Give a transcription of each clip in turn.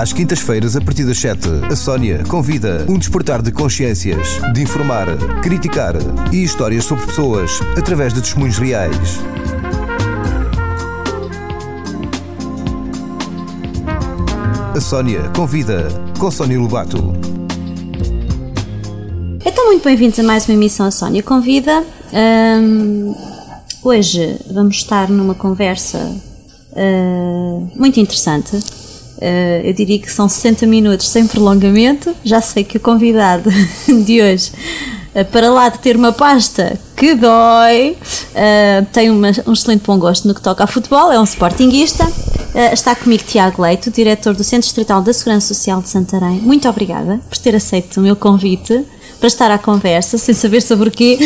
Às quintas-feiras, a partir das 7, a Sónia convida um despertar de consciências, de informar, criticar e histórias sobre pessoas através de testemunhos reais. A Sónia convida, com Sónia Lobato. Então, muito bem-vindos a mais uma emissão A Sónia Convida. Hoje vamos estar numa conversa muito interessante. Eu diria que são 60 minutos sem prolongamento. Já sei que o convidado de hoje, para lá de ter uma pasta que dói, tem um excelente bom gosto no que toca a futebol, é um sportinguista. Está comigo Tiago Leite, diretor do Centro Distrital da Segurança Social de Santarém. Muito obrigada por ter aceito o meu convite para estar à conversa, sem saber sobre o quê.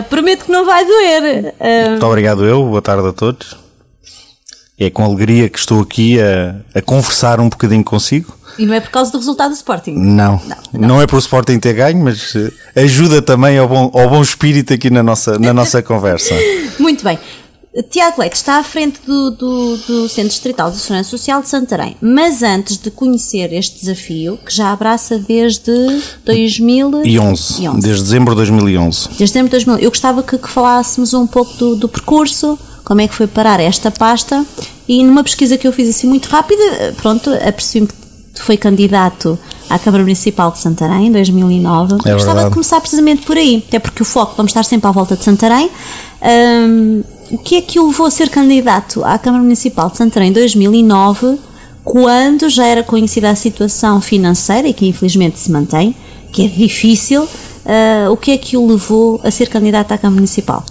Prometo que não vai doer. Muito obrigado boa tarde a todos. É com alegria que estou aqui a conversar um bocadinho consigo. E não é por causa do resultado do Sporting? Não é por o Sporting ter ganho, mas ajuda também ao bom espírito aqui na nossa conversa. Muito bem. Tiago Leite está à frente do Centro Distrital de Segurança Social de Santarém, mas antes de conhecer este desafio, que já abraça desde 2011. Desde dezembro de 2011. Desde dezembro de 2011. Eu gostava que falássemos um pouco do percurso, como é que foi parar esta pasta, e numa pesquisa que eu fiz assim muito rápida, pronto, apercebi-me que foi candidato à Câmara Municipal de Santarém em 2009. É gostava de começar precisamente por aí, até porque o foco, vamos estar sempre à volta de Santarém. O que é que o levou a ser candidato à Câmara Municipal de Santarém em 2009, quando já era conhecida a situação financeira, e que infelizmente se mantém, que é difícil? O que é que o levou a ser candidato à Câmara Municipal?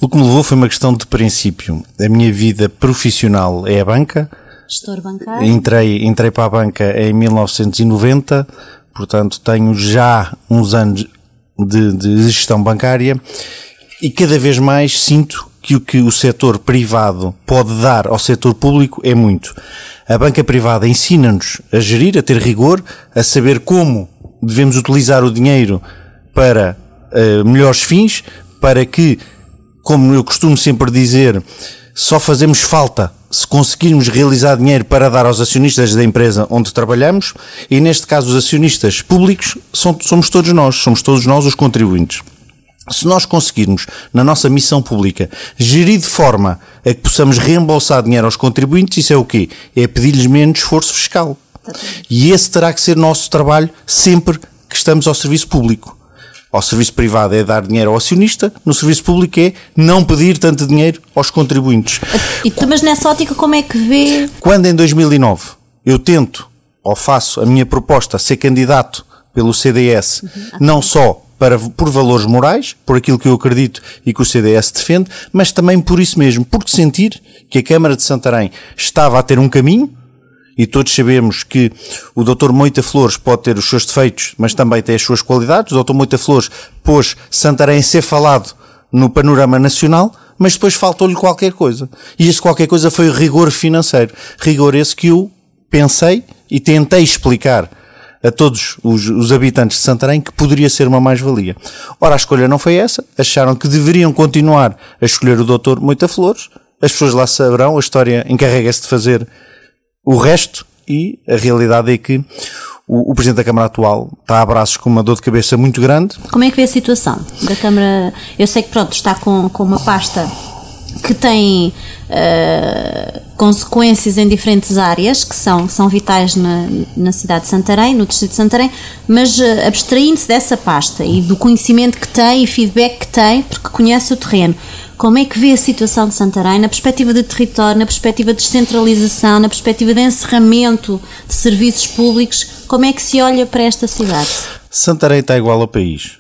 O que me levou foi uma questão de princípio. A minha vida profissional é a banca. Gestor bancário. Entrei para a banca em 1990, portanto tenho já uns anos de gestão bancária e cada vez mais sinto que o que o setor privado pode dar ao setor público é muito. A banca privada ensina-nos a gerir, a ter rigor, a saber como devemos utilizar o dinheiro para melhores fins, para que, como eu costumo sempre dizer, só fazemos falta se conseguirmos realizar dinheiro para dar aos acionistas da empresa onde trabalhamos, e neste caso os acionistas públicos somos todos nós os contribuintes. Se nós conseguirmos, na nossa missão pública, gerir de forma a que possamos reembolsar dinheiro aos contribuintes, isso é o quê? É pedir-lhes menos esforço fiscal. E esse terá que ser o nosso trabalho sempre que estamos ao serviço público. Ao serviço privado é dar dinheiro ao acionista, no serviço público é não pedir tanto dinheiro aos contribuintes. Mas nessa ótica, como é que vê? Quando em 2009 eu tento, ou faço a minha proposta, ser candidato pelo CDS, não só por valores morais, por aquilo que eu acredito e que o CDS defende, mas também por isso mesmo, porque sentir que a Câmara de Santarém estava a ter um caminho, e todos sabemos que o Dr. Moita Flores pode ter os seus defeitos, mas também tem as suas qualidades. O Dr. Moita Flores pôs Santarém a ser falado no panorama nacional, mas depois faltou-lhe qualquer coisa. E esse qualquer coisa foi o rigor financeiro. Rigor esse que eu pensei e tentei explicar a todos os habitantes de Santarém que poderia ser uma mais-valia. Ora, a escolha não foi essa. Acharam que deveriam continuar a escolher o Dr. Moita Flores. As pessoas lá saberão, a história encarrega-se de fazer o resto, e a realidade é que o Presidente da Câmara atual está a braços com uma dor de cabeça muito grande. Como é que vê a situação da Câmara? Eu sei que está com uma pasta que tem consequências em diferentes áreas que são vitais na cidade de Santarém, no distrito de Santarém, mas abstraindo-se dessa pasta e do conhecimento que tem e feedback que tem, porque conhece o terreno, como é que vê a situação de Santarém na perspectiva de território, na perspectiva de descentralização, na perspectiva de encerramento de serviços públicos? Como é que se olha para esta cidade? Santarém está igual ao país.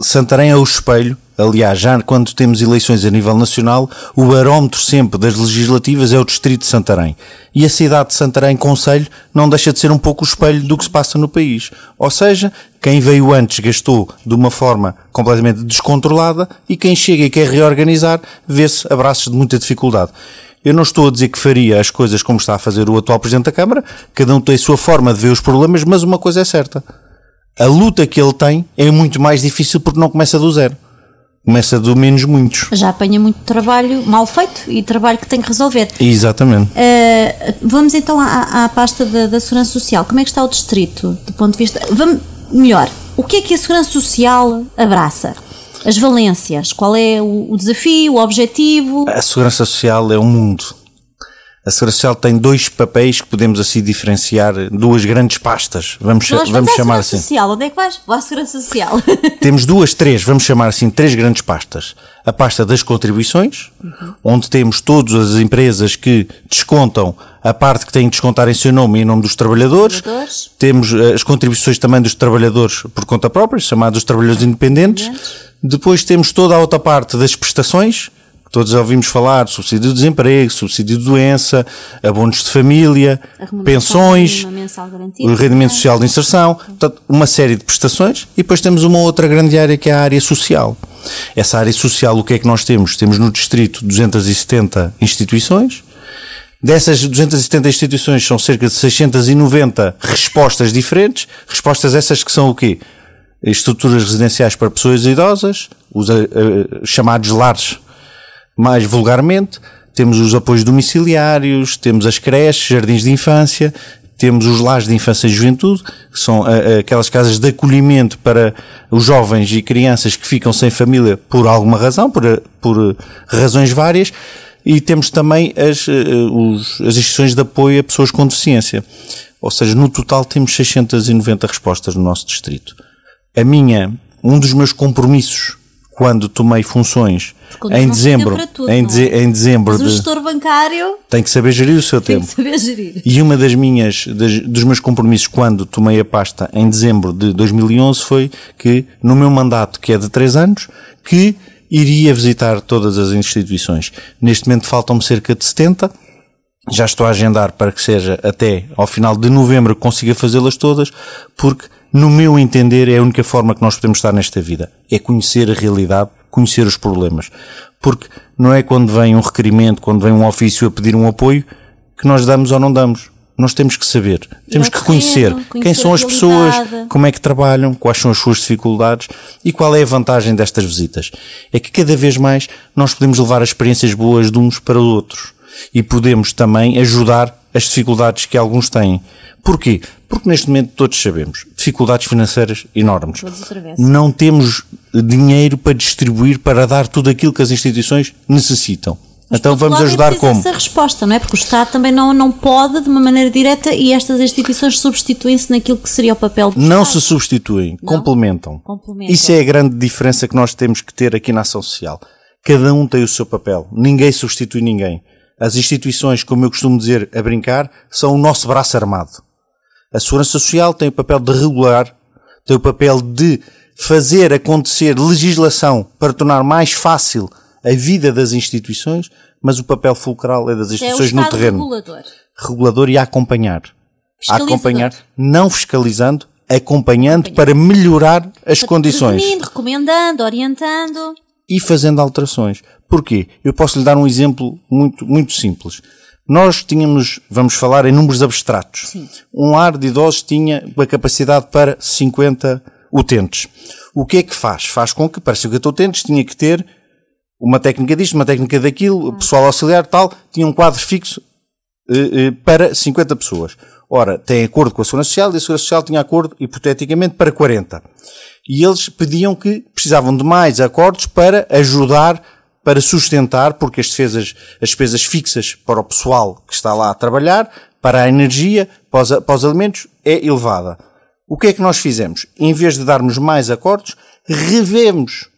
Santarém é o espelho. Aliás, já quando temos eleições a nível nacional, o barómetro sempre das legislativas é o distrito de Santarém. E a cidade de Santarém, concelho, não deixa de ser um pouco o espelho do que se passa no país. Ou seja, quem veio antes gastou de uma forma completamente descontrolada, e quem chega e quer reorganizar vê-se a braços de muita dificuldade. Eu não estou a dizer que faria as coisas como está a fazer o atual Presidente da Câmara, cada um tem a sua forma de ver os problemas, mas uma coisa é certa: a luta que ele tem é muito mais difícil porque não começa do zero. Começa do menos muitos. Já apanha muito trabalho mal feito e trabalho que tem que resolver. Exatamente. Vamos então à pasta da Segurança Social. Como é que está o distrito, do ponto de vista... Melhor, o que é a Segurança Social abraça? As valências, qual é o desafio, o objetivo? A Segurança Social é um mundo. A Segurança Social tem dois papéis que podemos assim diferenciar, duas grandes pastas, vamos chamar assim. Social. Onde é que vais? Vou à Segurança Social. Temos vamos chamar assim, três grandes pastas. A pasta das contribuições, onde temos todas as empresas que descontam a parte que têm de descontar em seu nome e em nome dos trabalhadores. Temos as contribuições também dos trabalhadores por conta própria, chamados trabalhadores independentes. Depois temos toda a outra parte das prestações, todos ouvimos falar, subsídio de desemprego, subsídio de doença, abonos de família, pensões, o rendimento social de inserção, portanto, uma série de prestações, e depois temos uma outra grande área que é a área social. Essa área social, o que é que nós temos? Temos no distrito 270 instituições. Dessas 270 instituições são cerca de 690 respostas diferentes, respostas essas que são o quê? Estruturas residenciais para pessoas idosas, os chamados lares, mais vulgarmente, temos os apoios domiciliários, temos as creches, jardins de infância, temos os lares de infância e juventude, que são aquelas casas de acolhimento para os jovens e crianças que ficam sem família por alguma razão, por razões várias, e temos também as instituições de apoio a pessoas com deficiência. Ou seja, no total temos 690 respostas no nosso distrito. Um dos meus compromissos quando tomei funções em dezembro, em dezembro, mas o gestor bancário tem que saber gerir o seu tempo. E uma dos meus compromissos quando tomei a pasta em dezembro de 2011 foi que no meu mandato, que é de 3 anos, que iria visitar todas as instituições. Neste momento faltam-me cerca de 70. Já estou a agendar para que seja até ao final de novembro que consiga fazê-las todas, porque, no meu entender, é a única forma que nós podemos estar nesta vida. É conhecer a realidade, conhecer os problemas. Porque não é quando vem um requerimento, quando vem um ofício a pedir um apoio, que nós damos ou não damos. Nós temos que saber, temos que conhecer quem são as pessoas, como é que trabalham, quais são as suas dificuldades e qual é a vantagem destas visitas. É que cada vez mais nós podemos levar as experiências boas de uns para os outros. E podemos também ajudar as dificuldades que alguns têm. Porquê? Porque neste momento todos sabemos, dificuldades financeiras enormes. Não temos dinheiro para distribuir, para dar tudo aquilo que as instituições necessitam. Mas então vamos ajudar como? Essa resposta, não é? Porque o Estado também não pode de uma maneira direta e estas instituições substituem-se naquilo que seria o papel do Estado. Não se substituem, complementam. Isso é a grande diferença que nós temos que ter aqui na ação social. Cada um tem o seu papel. Ninguém substitui ninguém. As instituições, como eu costumo dizer a brincar, são o nosso braço armado. A Segurança Social tem o papel de regular, tem o papel de fazer acontecer legislação para tornar mais fácil a vida das instituições, mas o papel fulcral é das instituições no terreno. Regulador e a acompanhar. A acompanhar, não fiscalizando, acompanhando para melhorar as condições. Recomendando, orientando. E fazendo alterações. Porquê? Eu posso lhe dar um exemplo muito, muito simples. Nós tínhamos, vamos falar em números abstratos. Sim. Um lar de idosos tinha a capacidade para 50 utentes. O que é que faz? Faz com que para 50 utentes tinha que ter uma técnica disto, uma técnica daquilo, pessoal auxiliar tal, tinha um quadro fixo para 50 pessoas. Ora, tem acordo com a Segurança Social e a Segurança Social tinha acordo, hipoteticamente, para 40. E eles pediam que precisavam de mais acordos para ajudar, para sustentar, porque as despesas fixas para o pessoal que está lá a trabalhar, para a energia, para os alimentos, é elevada. O que é que nós fizemos? Em vez de darmos mais acordos, revemos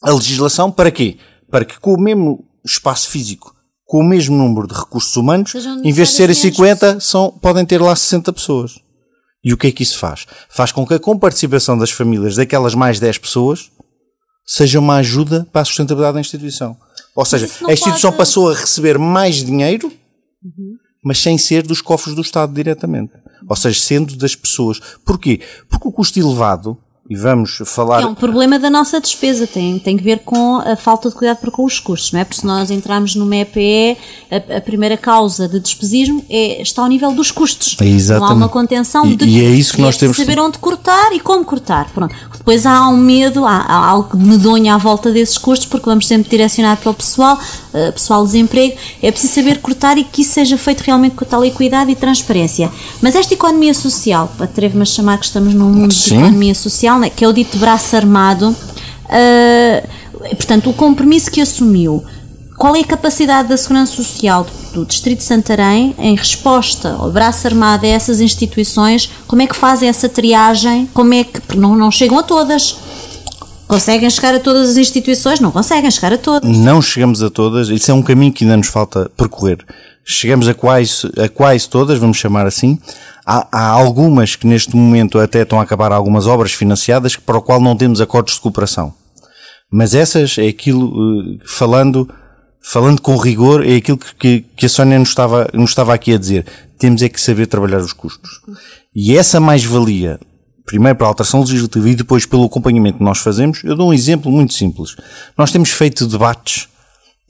a legislação para quê? Para que com o mesmo espaço físico, com o mesmo número de recursos humanos, em vez de serem 50, podem ter lá 60 pessoas. E o que é que isso faz? Faz com que a comparticipação das famílias daquelas mais 10 pessoas seja uma ajuda para a sustentabilidade da instituição. Ou seja, a instituição passou a receber mais dinheiro, mas sem ser dos cofres do Estado diretamente. Ou seja, sendo das pessoas. Porquê? Porque o custo elevado, e vamos falar... É um problema da nossa despesa, tem que ver com a falta de cuidado para com os custos, não é? Porque se nós entrarmos numa EPE, a primeira causa de despesismo está ao nível dos custos. Exatamente. Não há uma contenção e é isso que nós temos que saber onde cortar e como cortar. Pronto. depois há um medo, há algo medonho à volta desses custos, porque vamos sempre direcionar para o pessoal de desemprego. É preciso saber cortar e que isso seja feito realmente com tal equidade e transparência. Mas esta economia social, atrevo-me a chamar que estamos num mundo de economia social, né, que é o dito braço armado, portanto, o compromisso que assumiu. Qual é a capacidade da Segurança Social do Distrito de Santarém em resposta ao braço armado a essas instituições? Como é que fazem essa triagem? Como é que, porque não chegam a todas? Conseguem chegar a todas as instituições? Não conseguem chegar a todas. Não chegamos a todas. Isso é um caminho que ainda nos falta percorrer. Chegamos a quase todas, vamos chamar assim. Há algumas que neste momento até estão a acabar algumas obras financiadas para o qual não temos acordos de cooperação. Mas essas é aquilo, falando com rigor, é aquilo que a Sónia nos estava aqui a dizer. Temos é que saber trabalhar os custos. E essa mais-valia, primeiro para a alteração legislativa e depois pelo acompanhamento que nós fazemos, eu dou um exemplo muito simples. Nós temos feito debates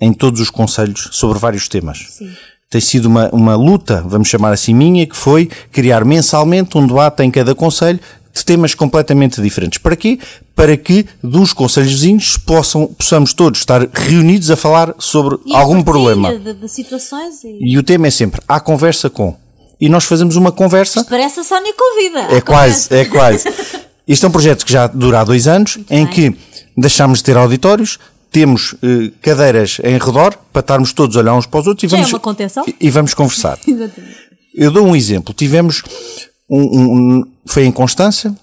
em todos os concelhos sobre vários temas. Sim. Tem sido uma luta, vamos chamar assim minha, que foi criar mensalmente um debate em cada concelho de temas completamente diferentes. Para quê? Para que dos concelhos vizinhos possamos todos estar reunidos a falar sobre algum problema. De situações e o tema é sempre, há conversa com. E nós fazemos uma conversa... Isto parece a Sónia Convida. É quase. Isto é um projeto que já dura há 2 anos, em que deixámos de ter auditórios, temos cadeiras em redor, para estarmos todos a olhar uns para os outros é uma contenção? E vamos conversar. Exatamente. Eu dou um exemplo. Tivemos foi em Constância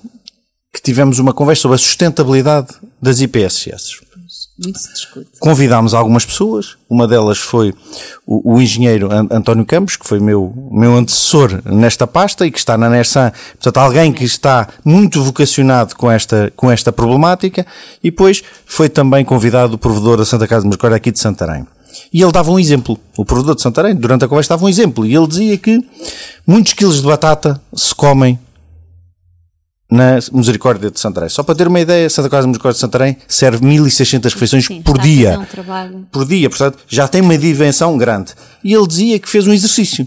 que tivemos uma conversa sobre a sustentabilidade das IPSS. Muito se discute. Convidámos algumas pessoas, uma delas foi o engenheiro António Campos, que foi meu antecessor nesta pasta e que está na NERSAN, portanto alguém que está muito vocacionado com esta problemática, e depois foi também convidado o provedor da Santa Casa de Misericórdia aqui de Santarém. E ele dava um exemplo, o provedor de Santarém, durante a conversa dava um exemplo, e ele dizia que muitos quilos de batata se comem na Misericórdia de Santarém. Só para ter uma ideia, a Santa Casa de Misericórdia de Santarém serve 1.600 refeições por dia. Por dia, portanto, já tem uma dimensão grande. E ele dizia que fez um exercício.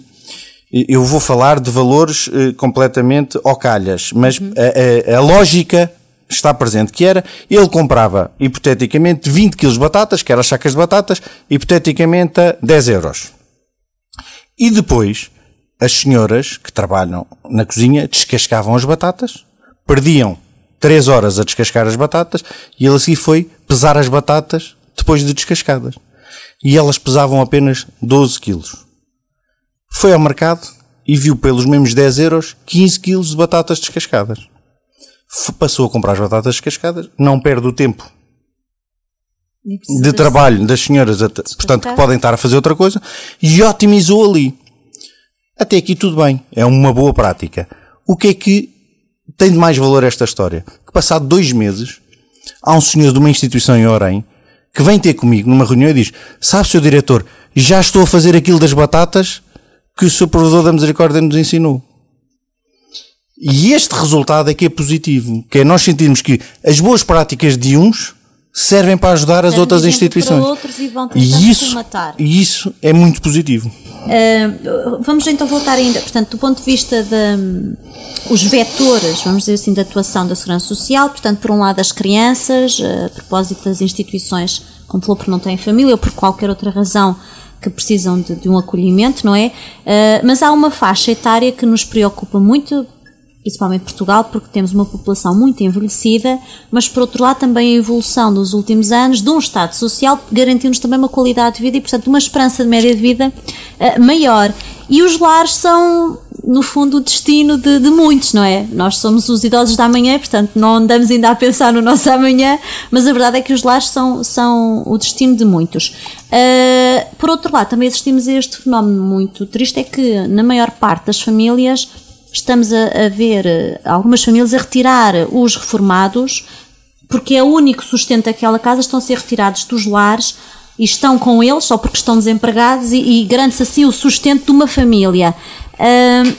Eu vou falar de valores completamente ao calhas, mas a lógica está presente, que era, ele comprava, hipoteticamente, 20 kg de batatas, que eram as sacas de batatas, hipoteticamente a 10 euros. E depois, as senhoras que trabalham na cozinha descascavam as batatas, perdiam 3 horas a descascar as batatas, e ele assim foi pesar as batatas depois de descascadas. E elas pesavam apenas 12 quilos. Foi ao mercado e viu pelos mesmos 10 euros 15 quilos de batatas descascadas. Passou a comprar as batatas descascadas, não perde o tempo de trabalho das senhoras, portanto, que podem estar a fazer outra coisa, e otimizou ali. Até aqui tudo bem, é uma boa prática. O que é que tem de mais valor esta história? Que passado 2 meses, há um senhor de uma instituição em Orem que vem ter comigo numa reunião e diz: sabe, Sr. Diretor, já estou a fazer aquilo das batatas que o Sr. Provedor da Misericórdia nos ensinou. E este resultado é que é positivo, que é nós sentirmos que as boas práticas de uns servem para ajudar as outras instituições. Para outros e vão tentar e isso é muito positivo. Vamos então voltar ainda, portanto, do ponto de vista os vetores, vamos dizer assim, da atuação da Segurança Social, portanto, por um lado as crianças, a propósito das instituições, como falou, porque não têm família ou por qualquer outra razão que precisam de um acolhimento, não é? Mas há uma faixa etária que nos preocupa muito, principalmente Portugal, porque temos uma população muito envelhecida, mas por outro lado também a evolução dos últimos anos de um Estado social garantiu-nos também uma qualidade de vida e, portanto, uma esperança de média de vida maior. E os lares são, no fundo, o destino de muitos, não é? Nós somos os idosos da amanhã, portanto não andamos ainda a pensar no nosso amanhã, mas a verdade é que os lares são o destino de muitos. Por outro lado, também assistimos a este fenómeno muito triste, é que na maior parte das famílias estamos a ver algumas famílias a retirar os reformados, porque é o único sustento daquela casa, estão a ser retirados dos lares e estão com eles só porque estão desempregados e garante-se assim o sustento de uma família.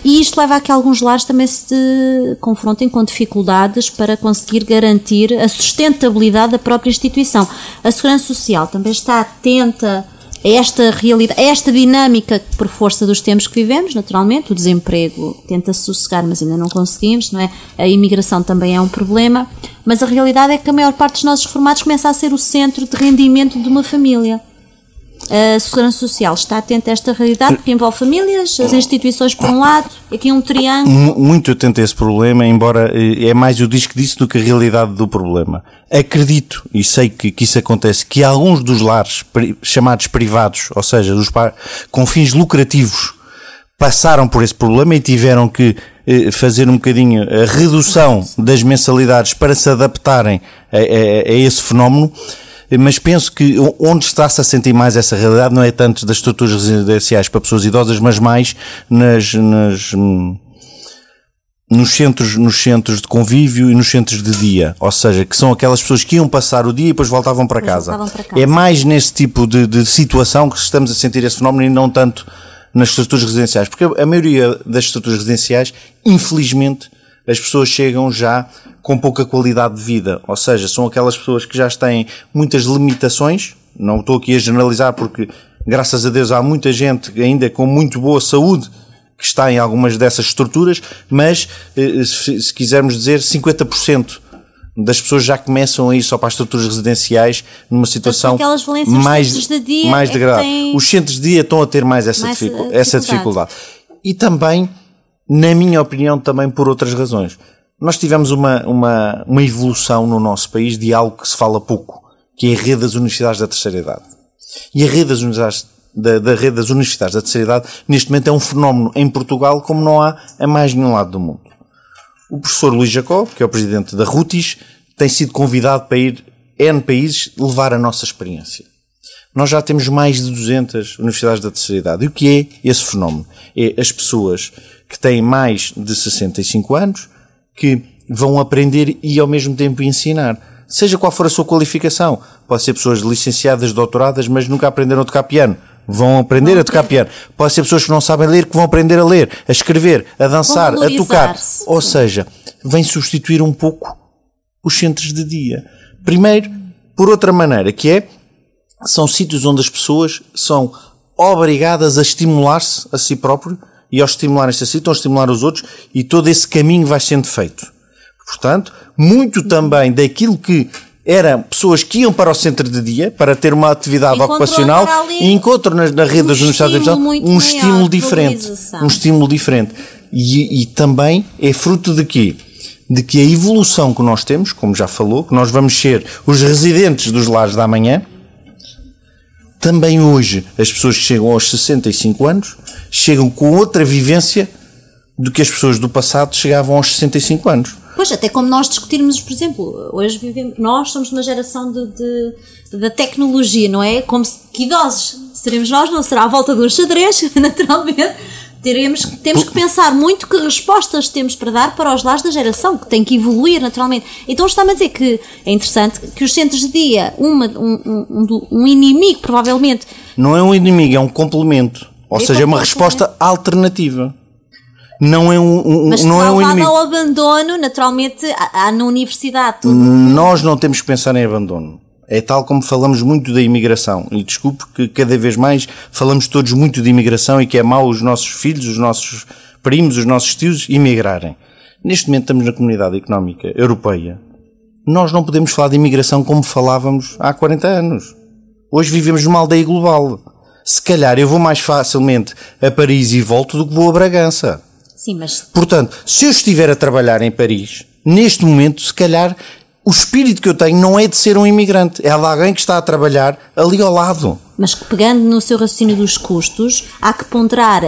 E isto leva a que alguns lares também se confrontem com dificuldades para conseguir garantir a sustentabilidade da própria instituição. A Segurança Social também está atenta esta realidade, a esta dinâmica que, por força dos tempos que vivemos, naturalmente, o desemprego tenta-se sossegar, mas ainda não conseguimos, não é? A imigração também é um problema, mas a realidade é que a maior parte dos nossos reformados começa a ser o centro de rendimento de uma família. A Segurança Social está atenta a esta realidade, porque envolve famílias, as instituições por um lado, aqui um triângulo. Muito atento a esse problema, embora é mais o disco disso do que a realidade do problema. Acredito, e sei que isso acontece, que alguns dos lares chamados privados, ou seja, com fins lucrativos, passaram por esse problema e tiveram que fazer um bocadinho a redução das mensalidades para se adaptarem a esse fenómeno. Mas penso que onde está-se a sentir mais essa realidade não é tanto das estruturas residenciais para pessoas idosas, mas mais nos centros de convívio e nos centros de dia. Ou seja, que são aquelas pessoas que iam passar o dia e depois voltavam para casa. É mais nesse tipo de situação que estamos a sentir esse fenómeno e não tanto nas estruturas residenciais. Porque a maioria das estruturas residenciais, infelizmente, as pessoas chegam já com pouca qualidade de vida, ou seja, são aquelas pessoas que já têm muitas limitações, não estou aqui a generalizar porque, graças a Deus, há muita gente ainda com muito boa saúde que está em algumas dessas estruturas, mas, se quisermos dizer, 50% das pessoas já começam a ir só para as estruturas residenciais numa situação mais degradada. Os centros de dia estão a ter mais essa dificuldade. E também, na minha opinião, também por outras razões. Nós tivemos uma evolução no nosso país de algo que se fala pouco, que é a rede das universidades da terceira idade. E a rede das universidades da terceira idade, neste momento, é um fenómeno em Portugal como não há a mais nenhum lado do mundo. O professor Luís Jacob, que é o presidente da RUTIS, tem sido convidado para ir a N países levar a nossa experiência. Nós já temos mais de 200 universidades da terceira idade. E o que é esse fenómeno? É as pessoas que têm mais de 65 anos, que vão aprender e ao mesmo tempo ensinar. Seja qual for a sua qualificação. Pode ser pessoas licenciadas, doutoradas, mas nunca aprenderam a tocar piano. Vão aprender a tocar piano. Pode ser pessoas que não sabem ler, que vão aprender a ler, a escrever, a dançar, a tocar. Ou seja, vem substituir um pouco os centros de dia. Primeiro, por outra maneira, são sítios onde as pessoas são obrigadas a estimular-se a si próprio e ao estimularem-se a si, estão a estimular os outros e todo esse caminho vai sendo feito. Portanto, muito também daquilo que eram pessoas que iam para o centro de dia para ter uma atividade ocupacional e encontram na rede das universidades um estímulo diferente. Um estímulo diferente. E também é fruto de quê? De que a evolução que nós temos, como já falou, que nós vamos ser os residentes dos lares da manhã. Também hoje, as pessoas que chegam aos 65 anos chegam com outra vivência do que as pessoas do passado chegavam aos 65 anos. Pois, até como nós discutirmos, por exemplo, hoje nós somos uma geração da tecnologia, não é? Como que idosos seremos nós, não será à volta do xadrez, naturalmente. Temos que pensar muito que respostas temos para dar para os lares da geração, que tem que evoluir naturalmente. Então está-me a dizer que é interessante que os centros de dia, um inimigo provavelmente... Não é um inimigo, é um complemento. Ou seja, é uma resposta alternativa. Não é não é um inimigo. Ao abandono, naturalmente, há na universidade. Nós não temos que pensar em abandono. É tal como falamos muito da imigração. E desculpe que cada vez mais falamos todos muito de imigração e que é mau os nossos filhos, os nossos primos, os nossos tios imigrarem. Neste momento estamos na Comunidade Económica Europeia. Nós não podemos falar de imigração como falávamos há 40 anos. Hoje vivemos numa aldeia global. Se calhar eu vou mais facilmente a Paris e volto do que vou a Bragança. Sim, mas... Portanto, se eu estiver a trabalhar em Paris, neste momento, se calhar... O espírito que eu tenho não é de ser um imigrante, é de alguém que está a trabalhar ali ao lado. Mas pegando no seu raciocínio dos custos, há que ponderar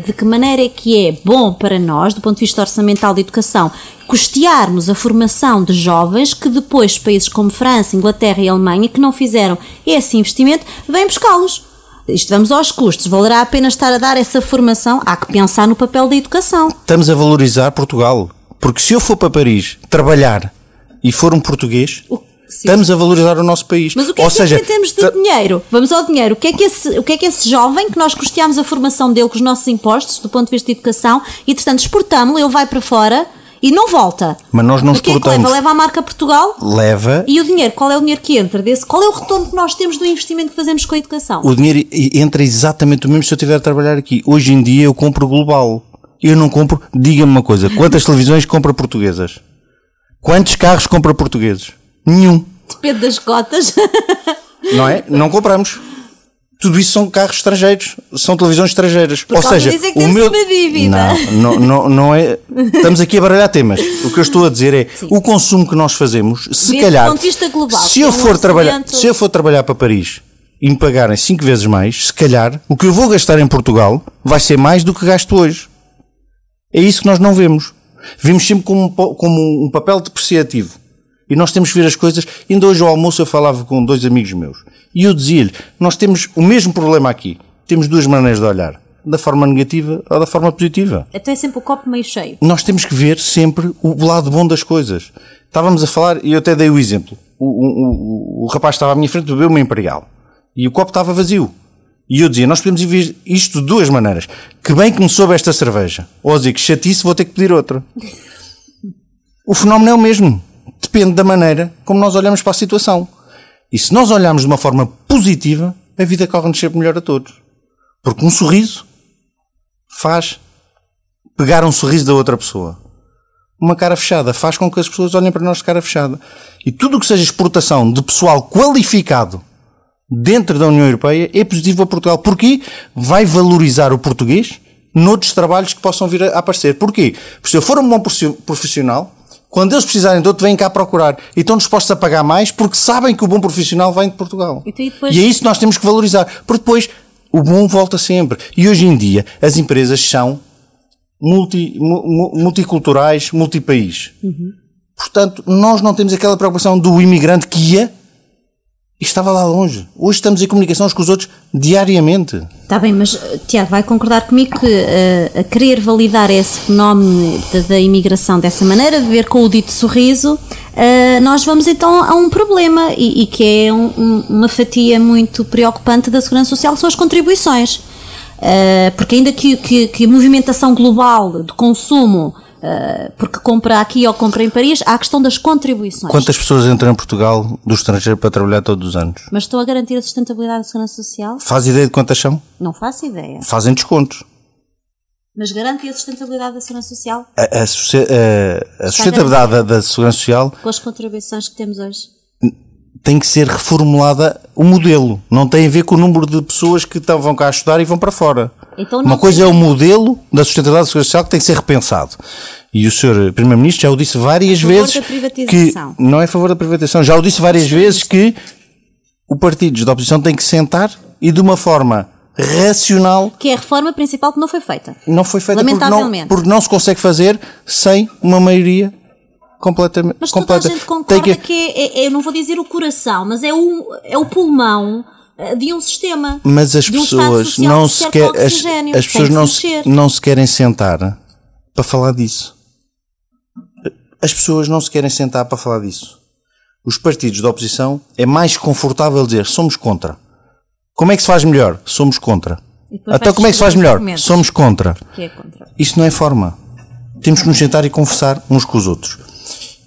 de que maneira é que é bom para nós, do ponto de vista orçamental de educação, custearmos a formação de jovens que depois países como França, Inglaterra e Alemanha, que não fizeram esse investimento, vêm buscá-los. Isto vamos aos custos. Valerá a pena estar a dar essa formação? Há que pensar no papel da educação. Estamos a valorizar Portugal. Porque se eu for para Paris trabalhar e for um português, estamos a valorizar o nosso país. Mas o que é que em termos de dinheiro? Vamos ao dinheiro. O que é que esse jovem, que nós custeamos a formação dele com os nossos impostos, do ponto de vista de educação, e, portanto, exportámo-lo, ele vai para fora e não volta. Mas nós não Mas quem é que exportamos. leva? Leva a marca Portugal? Leva. E o dinheiro? Qual é o dinheiro que entra desse? Qual é o retorno que nós temos do investimento que fazemos com a educação? O dinheiro entra exatamente o mesmo se eu estiver a trabalhar aqui. Hoje em dia eu compro global. Eu não compro, diga-me uma coisa, quantas televisões compra portuguesas? Quantos carros compra portugueses? Nenhum. Depende das cotas. Não é? Não compramos. Tudo isso são carros estrangeiros, são televisões estrangeiras. Ou seja, dizem que o tem-se meu... uma dívida. Não é. Estamos aqui a baralhar temas. O que eu estou a dizer é o consumo que nós fazemos, se Desde calhar, o ponto de vista global, se eu tem um for trabalhar, orçamento- se eu for trabalhar para Paris e me pagarem 5 vezes mais, se calhar o que eu vou gastar em Portugal vai ser mais do que gasto hoje. É isso que nós não vemos. Vemos sempre como um papel depreciativo. E nós temos que ver as coisas. Ainda hoje ao almoço eu falava com 2 amigos meus. E eu dizia-lhe, nós temos o mesmo problema aqui. Temos 2 maneiras de olhar. Da forma negativa ou da forma positiva. Até é sempre o copo meio cheio. Nós temos que ver sempre o lado bom das coisas. Estávamos a falar, e eu até dei o exemplo. O rapaz estava à minha frente, bebeu uma Imperial. E o copo estava vazio. E eu dizia, nós podemos ver isto de 2 maneiras. Que bem que me soube esta cerveja. Ou dizer que chatice, vou ter que pedir outra. O fenómeno é o mesmo. Depende da maneira como nós olhamos para a situação. E se nós olharmos de uma forma positiva, a vida corre-nos sempre melhor a todos. Porque um sorriso faz pegar um sorriso da outra pessoa. Uma cara fechada faz com que as pessoas olhem para nós de cara fechada. E tudo o que seja exportação de pessoal qualificado dentro da União Europeia é positivo para Portugal. Porquê? Vai valorizar o português noutros trabalhos que possam vir a aparecer. Porquê? Porque se eu for um bom profissional, quando eles precisarem de outro, vêm cá procurar. E estão dispostos a pagar mais porque sabem que o bom profissional vem de Portugal. Então, e depois- E é isso que nós temos que valorizar. Porque depois o bom volta sempre. E hoje em dia as empresas são multiculturais, multipaís. Portanto, nós não temos aquela preocupação do imigrante que ia e estava lá longe. Hoje estamos em comunicação uns com os outros diariamente. Está bem, mas Tiago, vai concordar comigo que a querer validar esse fenómeno da imigração dessa maneira, de ver com o dito sorriso, nós vamos então a um problema e que é uma fatia muito preocupante da Segurança Social, são as contribuições. Porque ainda que a movimentação global de consumo, porque compra aqui ou compra em Paris, há a questão das contribuições. Quantas pessoas entram em Portugal do estrangeiro para trabalhar todos os anos? Mas estão a garantir a sustentabilidade da Segurança Social? Faz ideia de quantas são? Não faço ideia. Fazem descontos. Mas garante a sustentabilidade da Segurança Social A sustentabilidade da Segurança Social com as contribuições que temos hoje? tem que ser reformulada o modelo. Não tem a ver com o número de pessoas que vão cá estudar e vão para fora. Então não Uma coisa tem- é o modelo da sustentabilidade da Segurança Social que tem que ser repensado. E o Sr. Primeiro-Ministro já o disse várias favor vezes da que privatização. não é a favor da privatização. Já o disse várias vezes que o partidos da oposição têm que sentar e de uma forma racional. Que é a reforma principal que não foi feita. Não foi feita Lamentavelmente. porque não se consegue fazer sem uma maioria completamente Mas toda completa. a gente concorda que eu não vou dizer o coração, mas é o pulmão de um sistema. Mas as de um Estado pessoas social não que se cerca quer, o oxigênio. as pessoas Tem que mexer. não se querem sentar para falar disso. As pessoas não se querem sentar para falar disso. Os partidos da oposição é mais confortável dizer somos contra. Como é que se faz melhor? Somos contra. E depois Até vais como é que se faz escolher os melhor? argumentos. Somos contra. Que é contra. Isto não é forma. Temos que nos sentar e conversar uns com os outros.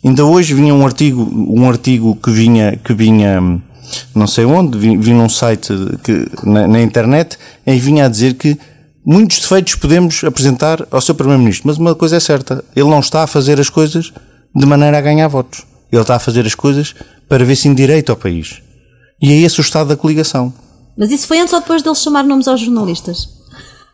Ainda hoje vinha um artigo que vinha não sei onde, vinha num site na internet, em que vinha a dizer que muitos defeitos podemos apresentar ao seu Primeiro-Ministro, mas uma coisa é certa, ele não está a fazer as coisas de maneira a ganhar votos. Ele está a fazer as coisas para ver se endireita ao país. E é esse o estado da coligação. Mas isso foi antes ou depois dele chamar nomes aos jornalistas?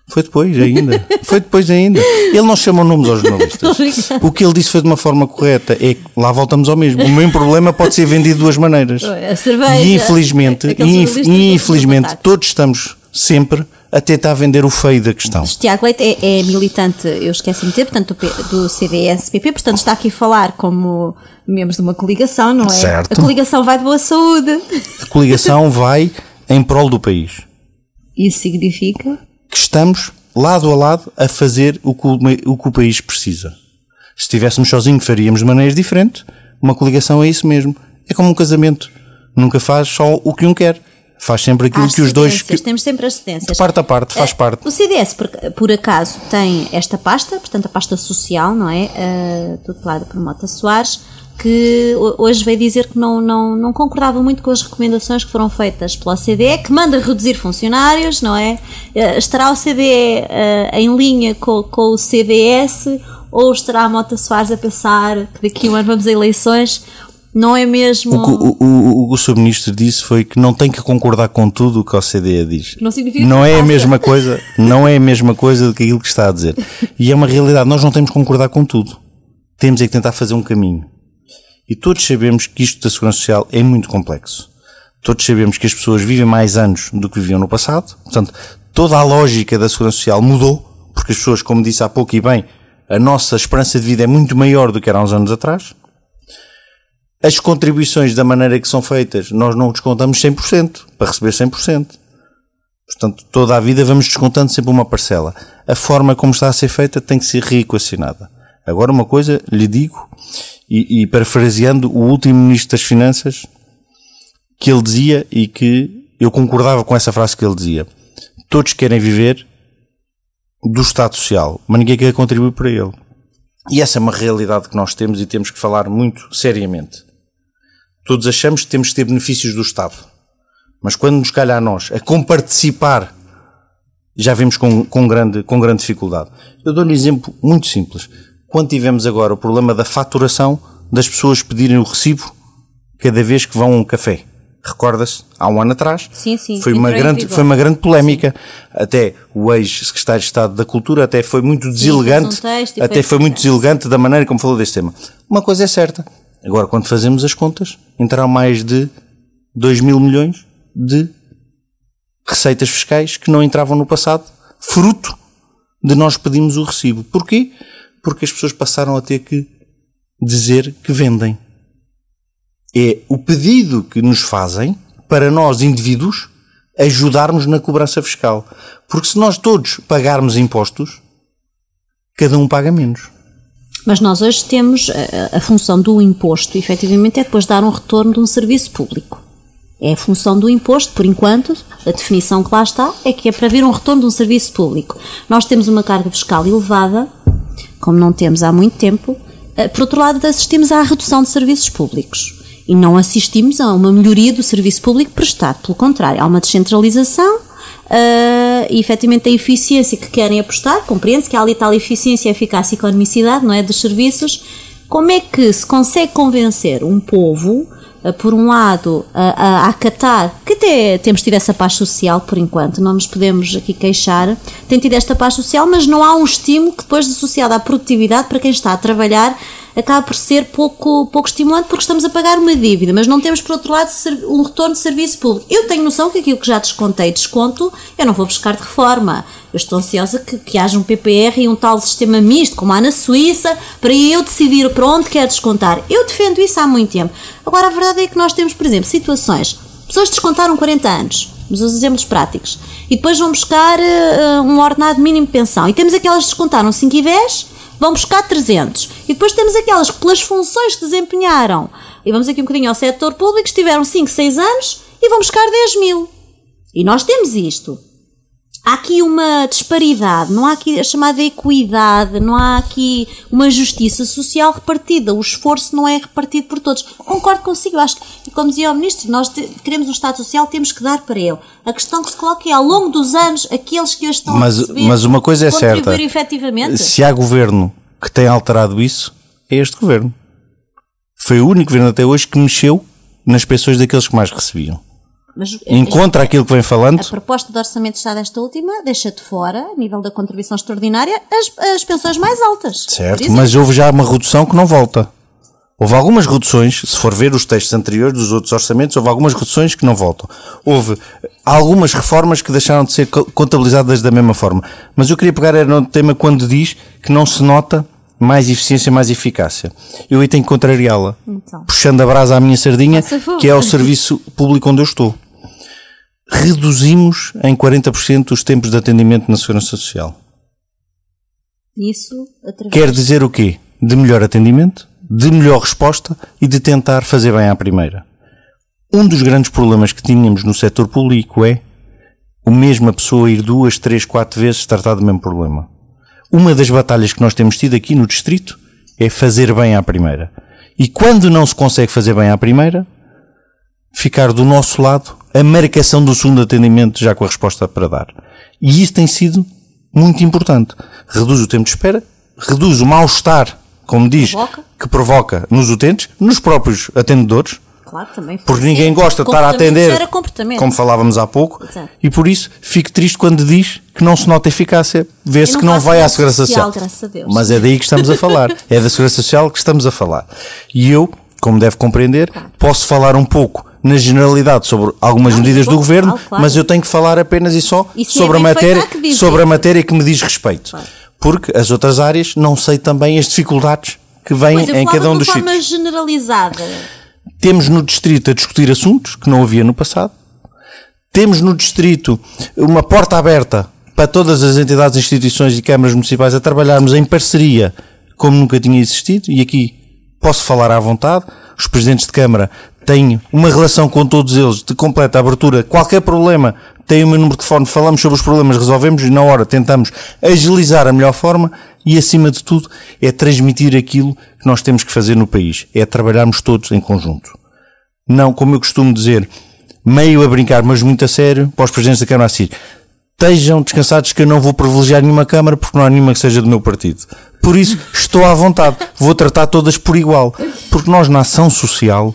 Foi depois ainda. Foi depois ainda. Ele não chamou nomes aos jornalistas. O que ele disse foi de uma forma correta. É que lá voltamos ao mesmo. O mesmo problema pode ser vendido de duas maneiras. A cerveja. E infelizmente, todos estamos sempre a tentar vender o feio da questão. Tiago Leite é militante, eu esqueci de dizer, portanto, do CDS-PP, portanto está aqui a falar como membros de uma coligação, não é? Certo. A coligação vai de boa saúde. A coligação vai em prol do país. Isso significa? Que estamos lado a lado a fazer o que o país precisa. Se estivéssemos sozinhos faríamos de maneiras diferentes. Uma coligação é isso mesmo. É como um casamento. Nunca faz só o que um quer. Faz sempre aquilo que os dois... Temos sempre as cedências. Parte a parte, faz parte. O CDS, por acaso, tem esta pasta, portanto a pasta social, não é? Tutelada por Mota Soares, que hoje veio dizer que não concordava muito com as recomendações que foram feitas pela OCDE, que manda reduzir funcionários, não é? Estará o CDE em linha com o CDS, ou estará a Mota Soares a pensar que daqui a um ano vamos a eleições? Não é mesmo... O que o Sr. Ministro disse foi que não tem que concordar com tudo o que a OCDE diz. Não significa não que é a mesma coisa, não é a mesma coisa do que aquilo que está a dizer. E é uma realidade, nós não temos que concordar com tudo. Temos é que tentar fazer um caminho. E todos sabemos que isto da Segurança Social é muito complexo. Todos sabemos que as pessoas vivem mais anos do que viviam no passado. Portanto, toda a lógica da Segurança Social mudou, porque as pessoas, como disse há pouco e bem, a nossa esperança de vida é muito maior do que era há uns anos atrás. As contribuições da maneira que são feitas, nós não descontamos 100%, para receber 100%. Portanto, toda a vida vamos descontando sempre uma parcela. A forma como está a ser feita tem que ser reequacionada. Agora uma coisa lhe digo, e parafraseando o último Ministro das Finanças, que ele dizia, e que eu concordava com essa frase que ele dizia: todos querem viver do Estado Social, mas ninguém quer contribuir para ele. E essa é uma realidade que nós temos e temos que falar muito seriamente. Todos achamos que temos que ter benefícios do Estado. Mas quando nos calha a nós a comparticipar, já vemos com grande dificuldade. Eu dou-lhe um exemplo muito simples. Quando tivemos agora o problema da faturação das pessoas pedirem o recibo cada vez que vão a um café. Recorda-se? Há um ano atrás. Sim. Foi uma grande polémica. Sim. Até o ex-secretário de Estado da Cultura até foi muito deselegante. Deselegante da maneira como falou deste tema. Uma coisa é certa. Agora, quando fazemos as contas, entrarão mais de 2 mil milhões de receitas fiscais que não entravam no passado, fruto de nós pedirmos o recibo. Porquê? Porque as pessoas passaram a ter que dizer que vendem. É o pedido que nos fazem para nós, indivíduos, ajudarmos na cobrança fiscal. Porque se nós todos pagarmos impostos, cada um paga menos. Mas nós hoje temos a função do imposto, efetivamente, é depois dar um retorno de um serviço público. É a função do imposto, por enquanto, a definição que lá está, é que é para vir um retorno de um serviço público. Nós temos uma carga fiscal elevada, como não temos há muito tempo. Por outro lado, assistimos à redução de serviços públicos. E não assistimos a uma melhoria do serviço público prestado. Pelo contrário, há uma descentralização e, efetivamente, a eficiência que querem apostar, compreende-se que há ali tal eficiência, eficácia e economicidade, não é, dos serviços. Como é que se consegue convencer um povo, por um lado, a acatar, que até temos tido essa paz social por enquanto, não nos podemos aqui queixar, tem tido esta paz social, mas não há um estímulo que depois associado à produtividade para quem está a trabalhar acaba por ser pouco estimulante, porque estamos a pagar uma dívida, mas não temos, por outro lado, um retorno de serviço público. Eu tenho noção que aquilo que já descontei, desconto, eu não vou buscar de reforma. Eu estou ansiosa que haja um PPR e um tal sistema misto, como há na Suíça, para eu decidir para onde quero descontar. Eu defendo isso há muito tempo. Agora, a verdade é que nós temos, por exemplo, situações, pessoas descontaram 40 anos, mas os exemplos práticos, e depois vão buscar um ordenado mínimo de pensão, e temos aquelas que descontaram 5 e 10, vão buscar 300. E depois temos aquelas que, pelas funções que desempenharam, e vamos aqui um bocadinho ao setor público, estiveram 5, 6 anos e vão buscar 10 mil. E nós temos isto. Há aqui uma disparidade, não há aqui a chamada equidade, não há aqui uma justiça social repartida, o esforço não é repartido por todos. Concordo consigo, acho que, como dizia o Ministro, nós queremos um Estado Social, temos que dar para ele. A questão que se coloca é, ao longo dos anos, aqueles que hoje estão a receber, mas uma coisa é certa, efetivamente. Se há governo que tem alterado isso, é este governo. Foi o único governo até hoje que mexeu nas pensões daqueles que mais recebiam. Encontra aquilo que vem falando. A proposta de orçamento de Estado, esta última, deixa de fora, a nível da contribuição extraordinária, as pensões mais altas. Certo, mas houve já uma redução que não volta. Houve algumas reduções, se for ver os textos anteriores dos outros orçamentos, houve algumas reduções que não voltam. Houve algumas reformas que deixaram de ser contabilizadas da mesma forma. Mas eu queria pegar no tema quando diz que não se nota mais eficiência, mais eficácia. Eu aí tenho que contrariá-la, então, puxando a brasa à minha sardinha, que é o serviço público onde eu estou. Reduzimos em 40% os tempos de atendimento na Segurança Social. Isso quer dizer o quê? De melhor atendimento, de melhor resposta e de tentar fazer bem à primeira. Um dos grandes problemas que tínhamos no setor público é a mesma pessoa ir 2, 3, 4 vezes tratar do mesmo problema. Uma das batalhas que nós temos tido aqui no distrito é fazer bem à primeira. E quando não se consegue fazer bem à primeira, ficar do nosso lado a marcação do segundo atendimento já com a resposta para dar. E isso tem sido muito importante. Reduz o tempo de espera, reduz o mal-estar, como diz, que provoca nos utentes, nos próprios atendedores. Claro, também. Porque ninguém gosta de estar a atender, como falávamos há pouco, Exato. e por isso fico triste quando diz que não se nota eficácia. Vê-se que não vai à Segurança Social. Graças a Deus. Mas é daí que estamos a falar. É da Segurança Social que estamos a falar. E eu, como deve compreender, posso falar um pouco na generalidade sobre algumas medidas do Governo, claro. mas eu tenho que falar apenas e só sobre a matéria que me diz respeito. Claro. Porque as outras áreas não sei também as dificuldades que vêm em cada um dos sítios. De forma generalizada. Temos no distrito a discutir assuntos que não havia no passado. Temos no distrito uma porta aberta para todas as entidades, instituições e câmaras municipais a trabalharmos em parceria como nunca tinha existido. E aqui posso falar à vontade. Os presidentes de Câmara têm uma relação com todos eles de completa abertura. Qualquer problema, têm o meu número de telefone, falamos sobre os problemas, resolvemos e na hora tentamos agilizar a melhor forma e, acima de tudo, é transmitir aquilo que nós temos que fazer no país. É trabalharmos todos em conjunto. Não, como eu costumo dizer, meio a brincar, mas muito a sério, para os presidentes da Câmara assim, estejam descansados que eu não vou privilegiar nenhuma Câmara porque não há nenhuma que seja do meu partido. Por isso, estou à vontade. Vou tratar todas por igual. Porque nós, na ação social,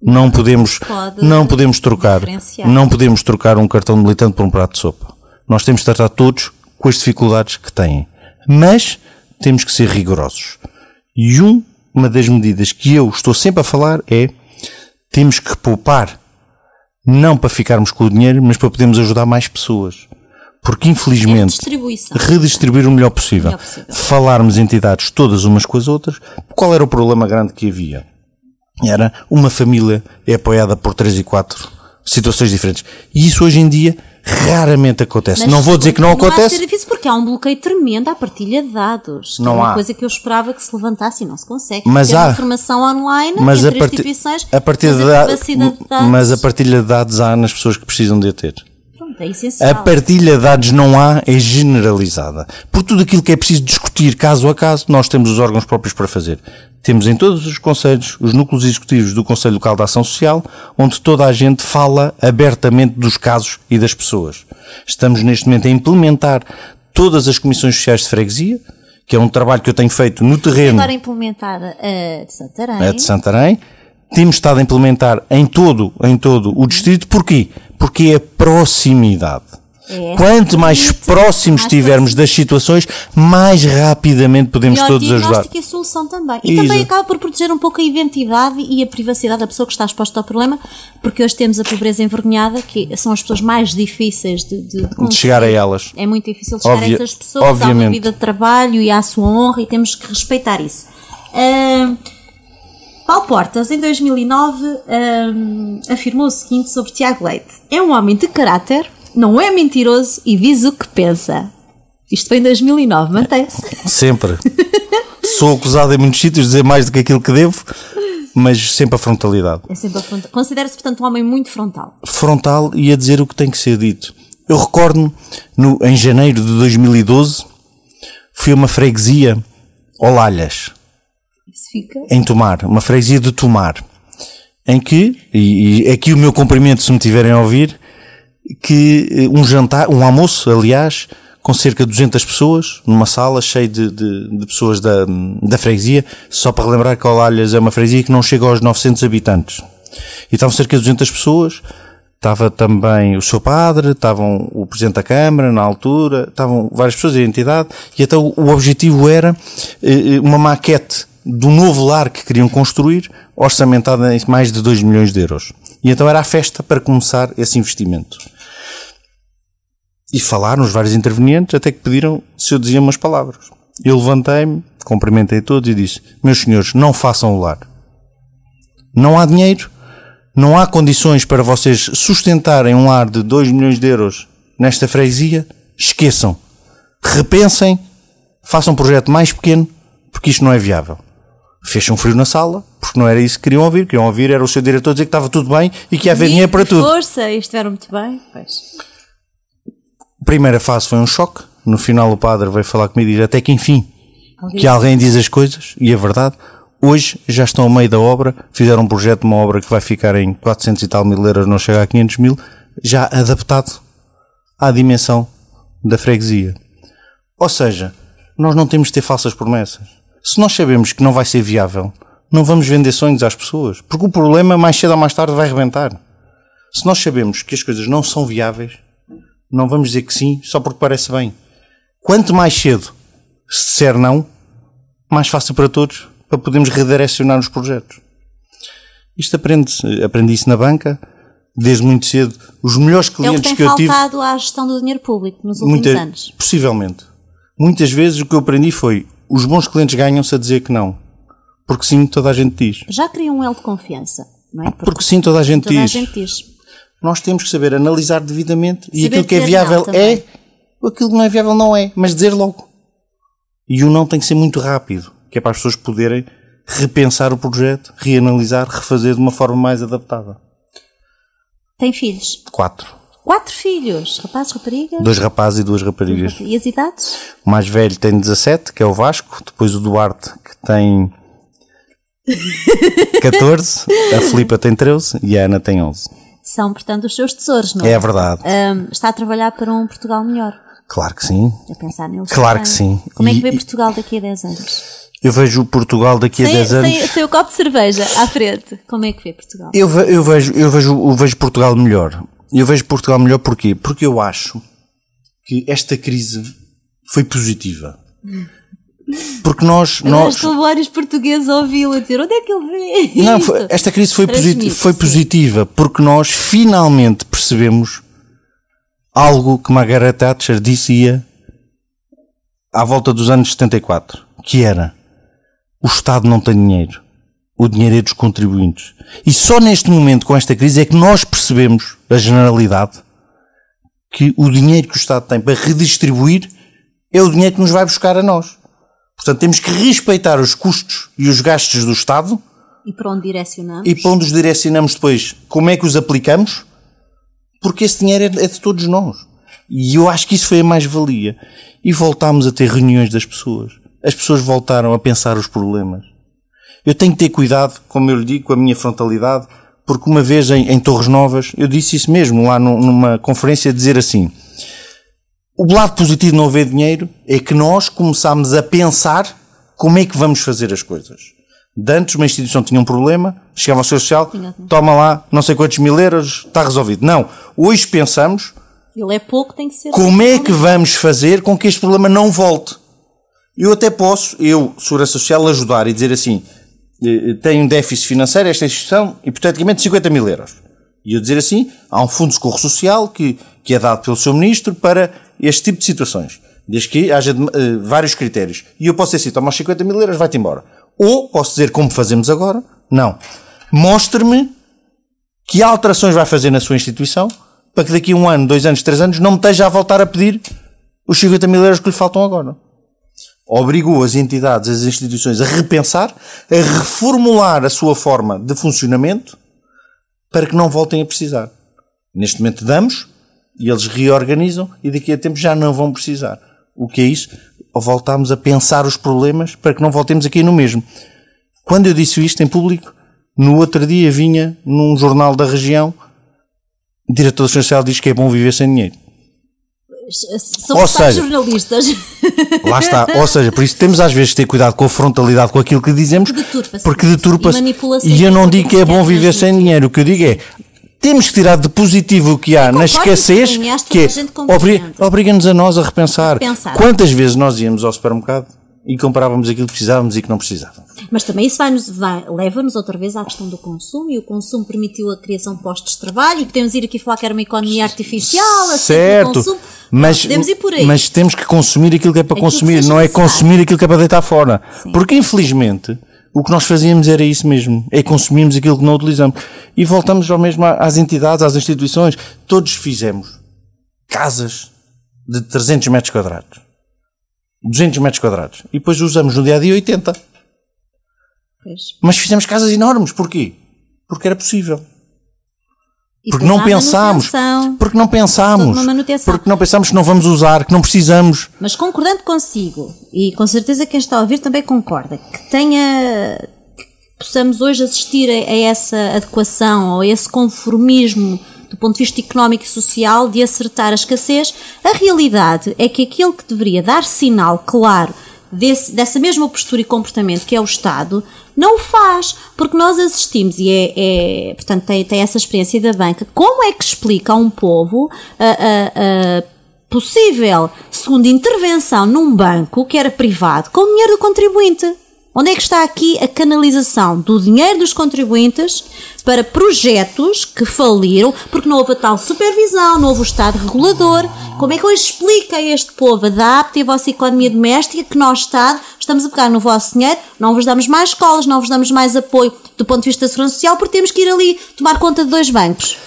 não podemos trocar um cartão de militante por um prato de sopa. Nós temos de tratar todos com as dificuldades que têm. Mas temos que ser rigorosos. E uma das medidas que eu estou sempre a falar é temos que poupar, não para ficarmos com o dinheiro, mas para podermos ajudar mais pessoas. Porque, infelizmente, redistribuir o melhor possível. Falarmos entidades todas umas com as outras. Qual era o problema grande que havia? Era uma família é apoiada por 3 e 4 situações diferentes. E isso hoje em dia raramente acontece. Mas não vou dizer que não acontece. Vai ser difícil porque há um bloqueio tremendo à partilha de dados. Não é uma há. coisa que eu esperava que se levantasse e não se consegue. Mas ter há informação online mas entre instituições, mas a partilha de dados há nas pessoas que precisam de a ter. Pronto, é essencial. A partilha de dados não há, é generalizada. Por tudo aquilo que é preciso discutir caso a caso, nós temos os órgãos próprios para fazer. Temos em todos os conselhos, os núcleos executivos do Conselho Local de Ação Social, onde toda a gente fala abertamente dos casos e das pessoas. Estamos neste momento a implementar todas as comissões sociais de freguesia, que é um trabalho que eu tenho feito no terreno. Agora implementada a de Santarém. A de Santarém. Temos estado a implementar em todo o distrito. Porquê? Porque é a proximidade. Quanto mais próximos estivermos das situações, mais rapidamente podemos todos ajudar. E o diagnóstico e a solução também. E também acaba por proteger um pouco a identidade e a privacidade da pessoa que está exposta ao problema, porque hoje temos a pobreza envergonhada, que são as pessoas mais difíceis de chegar a elas. É muito difícil chegar a essas pessoas, obviamente. Há uma vida de trabalho e há a sua honra e temos que respeitar isso. Paulo Portas, em 2009, afirmou o seguinte sobre Tiago Leite: é um homem de caráter, não é mentiroso e diz o que pensa. Isto foi em 2009, mantém-se? Sempre. Sou acusado em muitos sítios de dizer mais do que aquilo que devo, mas sempre a frontalidade. É sempre a frontalidade. Considera-se, portanto, um homem muito frontal. Frontal e a dizer o que tem que ser dito. Eu recordo-me, em janeiro de 2012, fui a uma freguesia, Olalhas, em Tomar, uma freguesia de Tomar, em que, e aqui o meu cumprimento se me tiverem a ouvir, que um almoço, aliás, com cerca de 200 pessoas, numa sala cheia de pessoas da freguesia, só para relembrar que Olalhas é uma freguesia que não chega aos 900 habitantes. E estavam cerca de 200 pessoas, estava também o seu padre, estavam o Presidente da Câmara na altura, estavam várias pessoas da entidade, e então o objetivo era uma maquete do novo lar que queriam construir, orçamentada em mais de 2 milhões de euros. E então era a festa para começar esse investimento. E falaram os vários intervenientes, até que pediram se eu dizia umas palavras. Eu levantei-me, cumprimentei todos e disse: meus senhores, não façam o lar. Não há dinheiro, não há condições para vocês sustentarem um lar de 2 milhões de euros nesta freguesia. Esqueçam. Repensem, façam um projeto mais pequeno, porque isto não é viável. Fez-se um frio na sala, porque não era isso que queriam ouvir era o seu diretor dizer que estava tudo bem e que ia haver dinheiro para tudo. Força, e estiveram muito bem, pois. A primeira fase foi um choque, no final o padre veio falar comigo e diz até que enfim, que alguém diz as coisas, e é verdade. Hoje já estão ao meio da obra, fizeram um projeto de uma obra que vai ficar em 400 e tal mil euros, não chega a 500 mil, já adaptado à dimensão da freguesia. Ou seja, nós não temos de ter falsas promessas. Se nós sabemos que não vai ser viável, não vamos vender sonhos às pessoas, porque o problema mais cedo ou mais tarde vai rebentar. Se nós sabemos que as coisas não são viáveis, não vamos dizer que sim só porque parece bem. Quanto mais cedo se disser não, mais fácil para todos, para podermos redirecionar os projetos. Isto aprendi isso na banca, desde muito cedo. Os melhores clientes que eu tive... É o que tem faltado à gestão do dinheiro público nos últimos anos. Possivelmente. Muitas vezes o que eu aprendi foi, os bons clientes ganham-se a dizer que não. Porque sim, toda a gente diz. Já criam um elo de confiança, não é? Porque sim, toda a gente diz. Nós temos que saber analisar devidamente e aquilo que é viável é, aquilo que não é viável não é, mas dizer logo. E o não tem que ser muito rápido, que é para as pessoas poderem repensar o projeto, reanalisar, refazer de uma forma mais adaptada. Tem filhos? 4. 4 filhos? Rapazes, raparigas? 2 rapazes e 2 raparigas. E as idades? O mais velho tem 17, que é o Vasco, depois o Duarte, que tem 14, a Filipa tem 13 e a Ana tem 11. São, portanto, os seus tesouros, não é? É verdade. Está a trabalhar para um Portugal melhor? Claro que sim. A pensar neles. Claro que sim. Como é que vê Portugal daqui a 10 anos? Eu vejo Portugal daqui a 10 anos... Sem o copo de cerveja à frente, como é que vê Portugal? Eu vejo Portugal melhor. Eu vejo Portugal melhor porquê? Porque eu acho que esta crise foi positiva. Porque nós estou vários portugueses a ouvi-lo a dizer onde é que ele vê não, esta crise foi positiva porque nós finalmente percebemos algo que Margaret Thatcher dizia à volta dos anos 74, que era: o Estado não tem dinheiro, o dinheiro é dos contribuintes. E só neste momento, com esta crise, é que nós percebemos, a generalidade, que o dinheiro que o Estado tem para redistribuir é o dinheiro que nos vai buscar a nós. Portanto, temos que respeitar os custos e os gastos do Estado. E para onde direcionamos? E para onde os direcionamos depois. Como é que os aplicamos? Porque esse dinheiro é de todos nós. E eu acho que isso foi a mais-valia. E voltámos a ter reuniões das pessoas. As pessoas voltaram a pensar os problemas. Eu tenho que ter cuidado, como eu lhe digo, com a minha frontalidade, porque uma vez em Torres Novas, eu disse isso mesmo, lá numa conferência, dizer assim: o lado positivo de não haver dinheiro é que nós começámos a pensar como é que vamos fazer as coisas. De antes, uma instituição tinha um problema, chegava ao seu social, toma lá não sei quantos mil euros, está resolvido. Não. Hoje pensamos, ele é pouco, tem que ser como é que vamos fazer com que este problema não volte. Eu até posso, Segurança Social, ajudar e dizer assim: tem um déficit financeiro, esta instituição, hipoteticamente 50 mil euros. E eu dizer assim: há um fundo de socorro social que é dado pelo seu ministro para este tipo de situações, desde que haja vários critérios. E eu posso dizer assim: toma os 50 mil euros, vai-te embora. Ou posso dizer, como fazemos agora: não, mostre-me que alterações vai fazer na sua instituição para que daqui a 1 ano, 2 anos, 3 anos não me esteja a voltar a pedir os 50 mil euros que lhe faltam agora. Obrigou as entidades, as instituições a repensar, a reformular a sua forma de funcionamento para que não voltem a precisar. Neste momento damos e eles reorganizam e daqui a tempo já não vão precisar. O que é isso? Ou voltamos a pensar os problemas para que não voltemos aqui no mesmo. Quando eu disse isto em público, no outro dia vinha num jornal da região, o diretor da Segurança Social diz que é bom viver sem dinheiro. Somos jornalistas. Lá está. Ou seja, por isso temos às vezes de ter cuidado com a frontalidade, com aquilo que dizemos, porque deturpa-se. E eu não digo que é bom viver sem dinheiro. O que eu digo é: temos que tirar de positivo o que há na escassez, que é obriga-nos a nós a repensar. Quantas vezes nós íamos ao supermercado e comprávamos aquilo que precisávamos e que não precisávamos. Mas também isso leva-nos outra vez à questão do consumo, e o consumo permitiu a criação de postos de trabalho, e podemos ir aqui falar que era uma economia artificial, certo, mas temos que consumir aquilo que é para consumir, não é consumir aquilo que é para deitar fora. Sim. Porque infelizmente o que nós fazíamos era isso mesmo, é consumirmos aquilo que não utilizamos. E voltamos ao mesmo às entidades, às instituições. Todos fizemos casas de 300 metros quadrados. 200 metros quadrados. E depois usamos no dia a dia 80. Pois. Mas fizemos casas enormes. Porquê? Porque era possível. E Porque depois não há pensámos. manutenção, Porque não pensámos. toda uma manutenção. Porque não pensámos que não vamos usar, que não precisamos. Mas concordando consigo, e com certeza quem está a ouvir também concorda, que possamos hoje assistir a essa adequação ou a esse conformismo do ponto de vista económico e social de acertar a escassez, a realidade é que aquele que deveria dar sinal claro dessa mesma postura e comportamento que é o Estado, não o faz, porque nós assistimos, e portanto tem essa experiência da banca, como é que explica a um povo a possível segunda intervenção num banco que era privado com o dinheiro do contribuinte? Onde é que está aqui a canalização do dinheiro dos contribuintes para projetos que faliram, porque não houve a tal supervisão, não houve o Estado regulador? Como é que hoje explica a este povo, adapte a vossa economia doméstica, que nós, Estado, estamos a pegar no vosso dinheiro, não vos damos mais escolas, não vos damos mais apoio do ponto de vista da segurança social, porque temos que ir ali tomar conta de 2 bancos?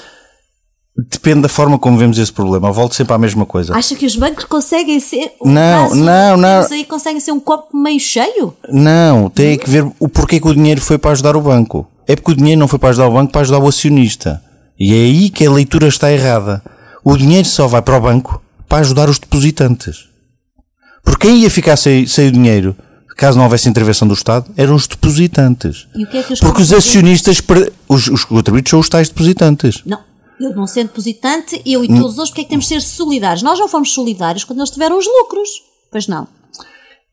Depende da forma como vemos esse problema. Eu volto sempre à mesma coisa. Acha que os bancos conseguem ser... Não. Aí conseguem ser um copo meio cheio? Não, tem que ver o porquê que o dinheiro foi para ajudar o banco. É porque o dinheiro não foi para ajudar o banco, para ajudar o acionista. E é aí que a leitura está errada. O dinheiro só vai para o banco para ajudar os depositantes. Porque quem ia ficar sem o dinheiro, caso não houvesse intervenção do Estado, eram os depositantes. E o que é que porque os acionistas, os contribuintes são os tais depositantes. Não. Eu não sendo depositante, eu e todos os outros, porque é que temos de ser solidários? Nós não fomos solidários quando eles tiveram os lucros. Pois não.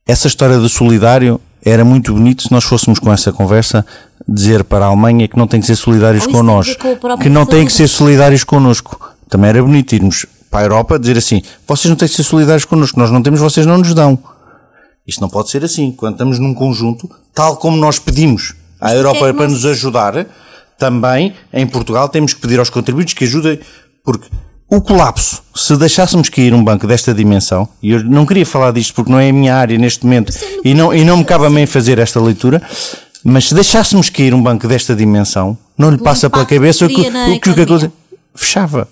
Essa história do solidário era muito bonito se nós fôssemos com essa conversa dizer para a Alemanha que não tem que ser solidários connosco, que não têm que ser solidários connosco. Também era bonito irmos para a Europa dizer assim, vocês não têm que ser solidários connosco, nós não temos, vocês não nos dão. Isto não pode ser assim. Quando estamos num conjunto, tal como nós pedimos à Europa para nos ajudar, também, em Portugal, temos que pedir aos contribuintes que ajudem, porque o colapso, se deixássemos cair um banco desta dimensão, e eu não queria falar disto porque não é a minha área neste momento, e não me cabe a mim fazer esta leitura, mas se deixássemos cair um banco desta dimensão, não lhe passa pela cabeça o que acontece. Fechava.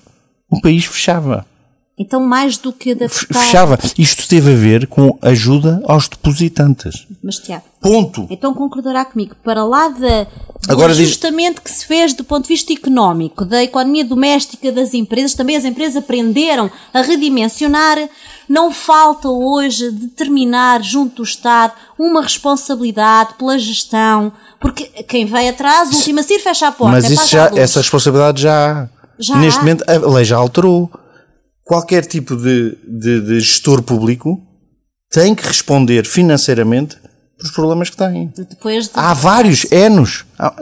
O país fechava. Então, mais do que adaptar... Fechava. Isto teve a ver com ajuda aos depositantes. Mas, Tiago... Ponto. Então concordará comigo, para lá do Agora ajustamento que se fez do ponto de vista económico, da economia doméstica das empresas, também as empresas aprenderam a redimensionar, não falta hoje determinar junto do Estado uma responsabilidade pela gestão, porque quem vem atrás, o último a sair fecha a porta. Mas essa responsabilidade já há. Neste momento a lei já alterou. Qualquer tipo de gestor tem que responder financeiramente pelos problemas que tem. Há vários,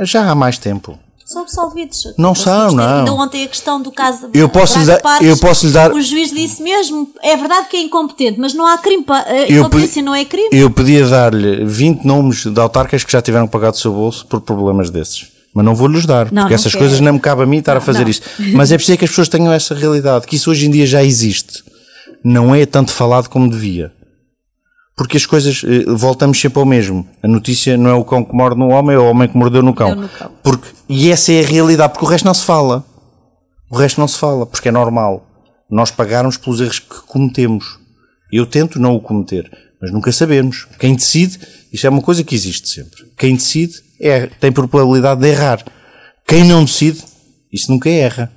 já há mais tempo. São absolvidos. Não são, não. Ainda ontem a questão do caso eu posso lhe dar. O juiz disse mesmo, é verdade que é incompetente, mas não há crime. Incompetência não é crime. Eu podia dar-lhe 20 nomes de autarcas que já tiveram pagado do seu bolso por problemas desses. Mas não vou-lhes dar, porque essas coisas não me cabe a mim estar a fazer isso. Mas é preciso que as pessoas tenham essa realidade, que isso hoje em dia já existe. Não é tanto falado como devia. Porque as coisas, voltamos sempre ao mesmo. A notícia não é o cão que morde no homem, é o homem que mordeu no cão. E essa é a realidade, porque o resto não se fala. O resto não se fala, porque é normal. Nós pagarmos pelos erros que cometemos. Eu tento não o cometer, mas nunca sabemos. Quem decide, isto é uma coisa que existe sempre. Quem decide tem probabilidade de errar. Quem não decide, isso nunca erra.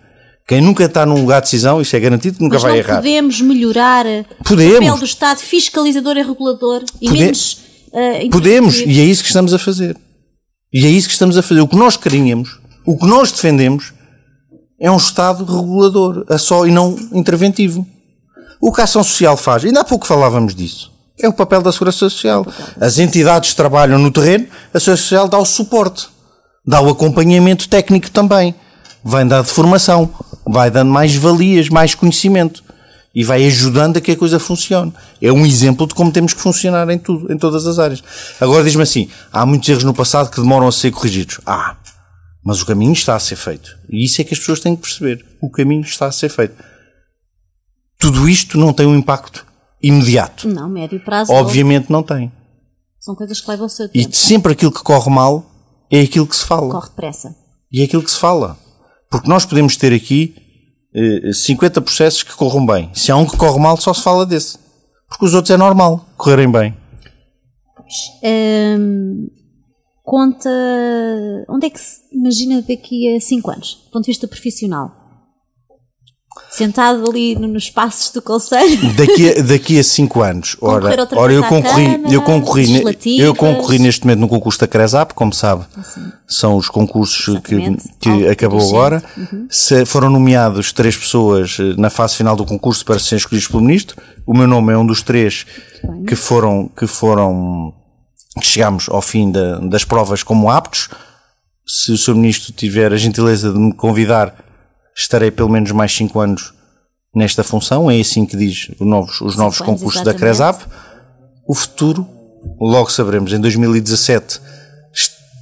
Quem nunca está num lugar de decisão, isso é garantido que nunca vai errar. Podemos melhorar o papel do Estado fiscalizador e regulador e menos... Podemos, e é isso que estamos a fazer. O que nós queríamos, o que nós defendemos, é um Estado regulador, e não interventivo. O que a ação social faz, ainda há pouco falávamos disso, é o papel da Segurança Social. As entidades trabalham no terreno, a Segurança Social dá o suporte, dá o acompanhamento técnico também, vem dar de formação, vai dando mais valias, mais conhecimento e vai ajudando a que a coisa funcione. É um exemplo de como temos que funcionar em tudo, em todas as áreas. Agora diz-me assim, há muitos erros no passado que demoram a ser corrigidos. Mas o caminho está a ser feito. E isso é que as pessoas têm que perceber. O caminho está a ser feito. Tudo isto não tem um impacto imediato. Não, médio prazo. Obviamente não tem. São coisas que levam o seu tempo. E sempre aquilo que corre mal é aquilo que se fala. Corre depressa. E é aquilo que se fala. Porque nós podemos ter aqui 50 processos que corram bem. Se há um que corre mal, só se fala desse. Porque os outros é normal correrem bem. conta, onde é que se imagina daqui a 5 anos, do ponto de vista profissional? Sentado ali nos espaços do Conselho? Daqui a 5 anos. Ora, eu concorri neste momento no concurso da CRESAP, como sabe, são os concursos que acabou agora. Foram nomeados 3 pessoas na fase final do concurso para serem escolhidos pelo Ministro. O meu nome é um dos 3 que chegámos ao fim das provas como aptos. Se o Sr. Ministro tiver a gentileza de me convidar, estarei pelo menos mais 5 anos nesta função. É assim que diz os novos concursos da CRESAP. O futuro, logo saberemos. Em 2017,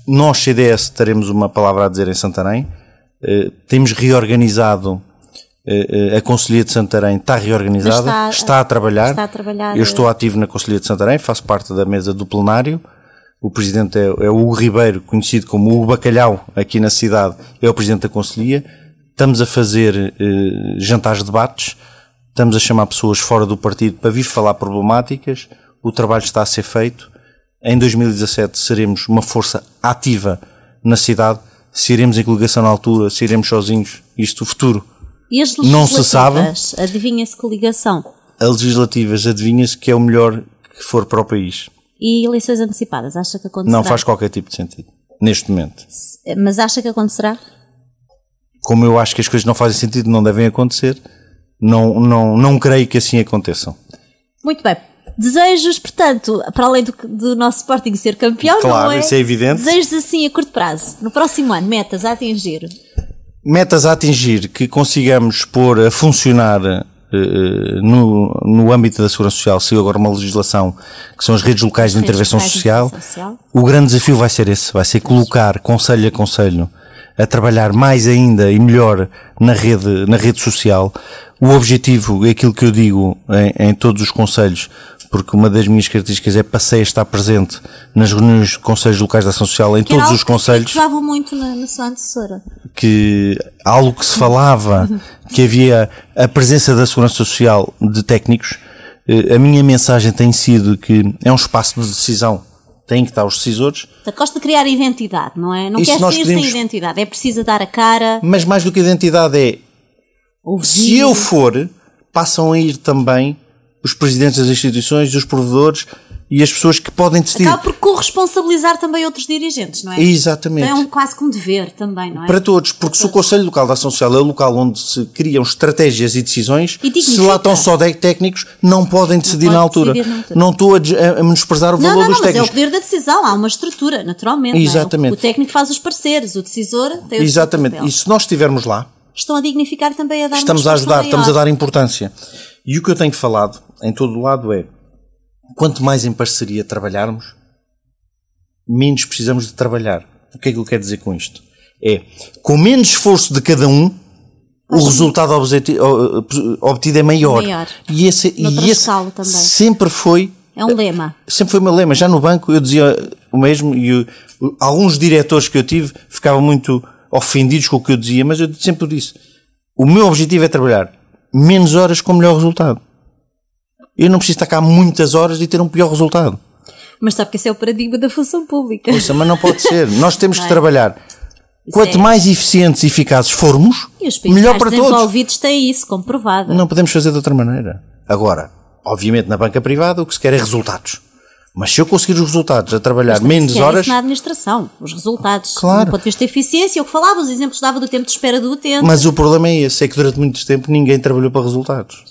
nós, CDS, teremos uma palavra a dizer em Santarém. Temos reorganizado a Conselhia de Santarém, está reorganizada, está a trabalhar. Eu estou ativo na Conselhia de Santarém, faço parte da mesa do plenário. O presidente é o Hugo Ribeiro, conhecido como Hugo Bacalhau, aqui na cidade, é o presidente da Conselhia. Estamos a fazer jantares de debates, estamos a chamar pessoas fora do partido para vir falar problemáticas, o trabalho está a ser feito. Em 2017 seremos uma força ativa na cidade, se iremos em coligação na altura, se iremos sozinhos, isto o futuro e as não se sabe. Adivinha-se coligação? As legislativas adivinha-se que é o melhor que for para o país. E eleições antecipadas, acha que acontecerá? Não faz qualquer tipo de sentido, neste momento. Mas acha que acontecerá? Como eu acho que as coisas não fazem sentido, não devem acontecer, não creio que assim aconteçam. Muito bem. Desejos, portanto, para além do nosso Sporting ser campeão, claro, não é? Isso é evidente. Desejos assim a curto prazo, no próximo ano, metas a atingir? Metas a atingir, que consigamos pôr a funcionar no âmbito da Segurança Social, se agora uma legislação, que são as redes locais de intervenção social. O grande desafio vai ser esse, vai ser colocar conselho a conselho a trabalhar mais ainda e melhor na rede social. O objetivo é aquilo que eu digo em todos os conselhos, porque uma das minhas características é passei a estar presente nas reuniões de conselhos locais de ação social, em todos os conselhos. Que usavam muito na sua antecessora. Que algo que se falava, que havia a presença da Segurança Social de técnicos. A minha mensagem tem sido que é um espaço de decisão. Têm que estar os decisores. Gosta de criar identidade, não é? Não quer ser sem identidade, é preciso dar a cara. Mas mais do que identidade é, se eu for, passam a ir também os presidentes das instituições, os provedores e as pessoas que podem decidir. Acaba por corresponsabilizar também outros dirigentes, não é? Exatamente. Então é quase que um dever também, não é? Para todos, porque se o Conselho Local da Ação Social é o local onde se criam estratégias e decisões, se lá estão só técnicos, não podem decidir na altura. Não estou a menosprezar o valor dos técnicos. Mas é o poder da decisão, há uma estrutura, naturalmente. Exatamente. O técnico faz os pareceres, o decisor tem o Exatamente. E se nós estivermos lá, estão a dignificar também, a dar estamos a ajudar, estamos a dar importância. E o que eu tenho falado em todo o lado é, quanto mais em parceria trabalharmos, menos precisamos de trabalhar. O que é que eu quero dizer com isto? É, com menos esforço de cada um, o resultado obtido é maior. E esse sempre foi... É um lema. Sempre foi o meu lema. Já no banco eu dizia o mesmo e alguns diretores que eu tive ficavam muito ofendidos com o que eu dizia, mas eu sempre disse, o meu objetivo é trabalhar menos horas com melhor resultado. Eu não preciso estar cá muitas horas e ter um pior resultado. Mas sabe que esse é o paradigma da função pública. Poxa, mas não pode ser. Nós temos que trabalhar. Quanto mais eficientes e eficazes formos, melhor para todos. Os desenvolvidos têm isso comprovado. Não podemos fazer de outra maneira. Agora, obviamente na banca privada o que se quer é resultados. Mas se eu conseguir os resultados a trabalhar menos horas... Isso na administração, os resultados. Claro. Do ponto de vista de eficiência, o que falava, os exemplos dava do tempo de espera do utente. Mas o problema é esse, é que durante muito tempo ninguém trabalhou para resultados.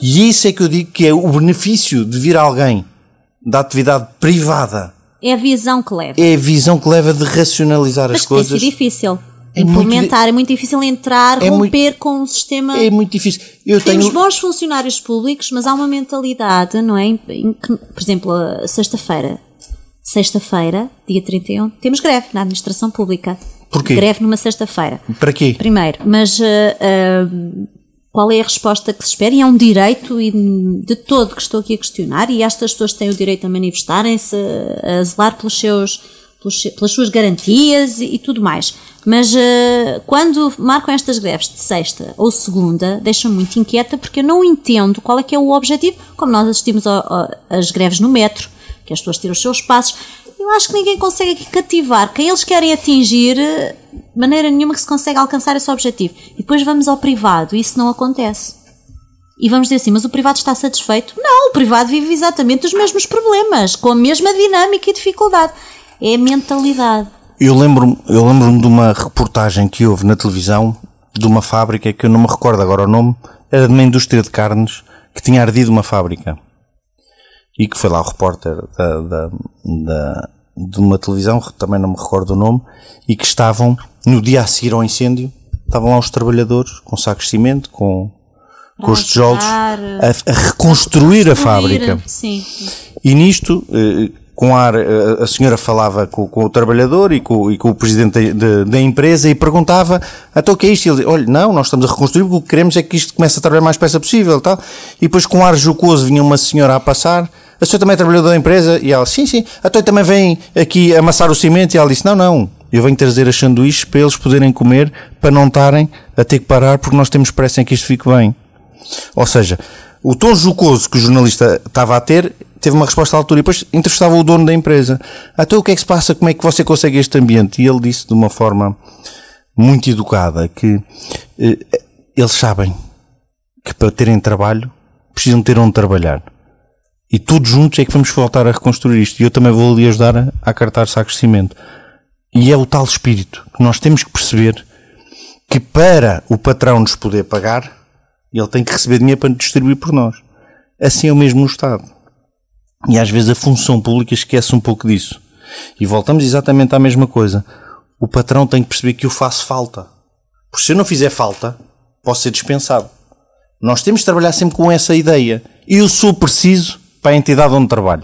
E isso é que eu digo que é o benefício de vir alguém da atividade privada. É a visão que leva. É a visão que leva de racionalizar as coisas. Mas é difícil. Implementar, é muito difícil entrar, romper com um sistema... É muito difícil. Temos bons funcionários públicos, mas há uma mentalidade, não é? Em que, por exemplo, sexta-feira, dia 31, temos greve na administração pública. Porquê? Greve numa sexta-feira. Para quê? Primeiro, mas qual é a resposta que se espera? E é um direito de todo que estou aqui a questionar, e estas pessoas têm o direito a manifestarem-se, a zelar pelas suas garantias e tudo mais. Mas quando marcam estas greves de sexta ou segunda, deixam-me muito inquieta, porque eu não entendo qual é que é o objetivo, como nós assistimos às greves no metro, que as pessoas tiram os seus passos. Eu acho que ninguém consegue aqui cativar quem eles querem atingir, de maneira nenhuma que se consegue alcançar esse objetivo. E depois vamos ao privado, e isso não acontece. E vamos dizer assim, mas o privado está satisfeito? Não, o privado vive exatamente os mesmos problemas, com a mesma dinâmica e dificuldade. É a mentalidade. Eu lembro-me de uma reportagem que houve na televisão de uma fábrica, que eu não me recordo agora o nome, era de uma indústria de carnes, que tinha ardido uma fábrica. E que foi lá o repórter de uma televisão, também não me recordo o nome, e que estavam, no dia a seguir ao incêndio, estavam lá os trabalhadores, com sacos de cimento, com os tijolos, a reconstruir a fábrica. Sim. E nisto, com ar, a senhora falava com o trabalhador e com o presidente da empresa e perguntava, então o que é isto? E ele dizia, olha, não, nós estamos a reconstruir, porque o que queremos é que isto comece a trabalhar mais depressa possível e tal. E depois com ar jocoso vinha uma senhora a passar, a senhora também é trabalhadora da empresa? E ela, sim, então também vem aqui amassar o cimento? E ela disse, não, eu venho trazer as sanduíches para eles poderem comer, para não estarem a ter que parar, porque nós temos pressa em que isto fique bem. Ou seja, o tom jocoso que o jornalista estava a ter, teve uma resposta à altura, e depois entrevistava o dono da empresa. Então o que é que se passa? Como é que você consegue este ambiente? E ele disse de uma forma muito educada que eles sabem que para terem trabalho precisam ter onde trabalhar. E todos juntos é que vamos voltar a reconstruir isto. E eu também vou ali ajudar a cartar sacos de cimento. E é o tal espírito que nós temos que perceber que para o patrão nos poder pagar, ele tem que receber dinheiro para distribuir por nós. Assim é o mesmo no Estado. E às vezes a função pública esquece um pouco disso. E voltamos exatamente à mesma coisa. O patrão tem que perceber que eu faço falta. Porque se eu não fizer falta, posso ser dispensado. Nós temos de trabalhar sempre com essa ideia. Eu sou preciso para a entidade onde trabalho.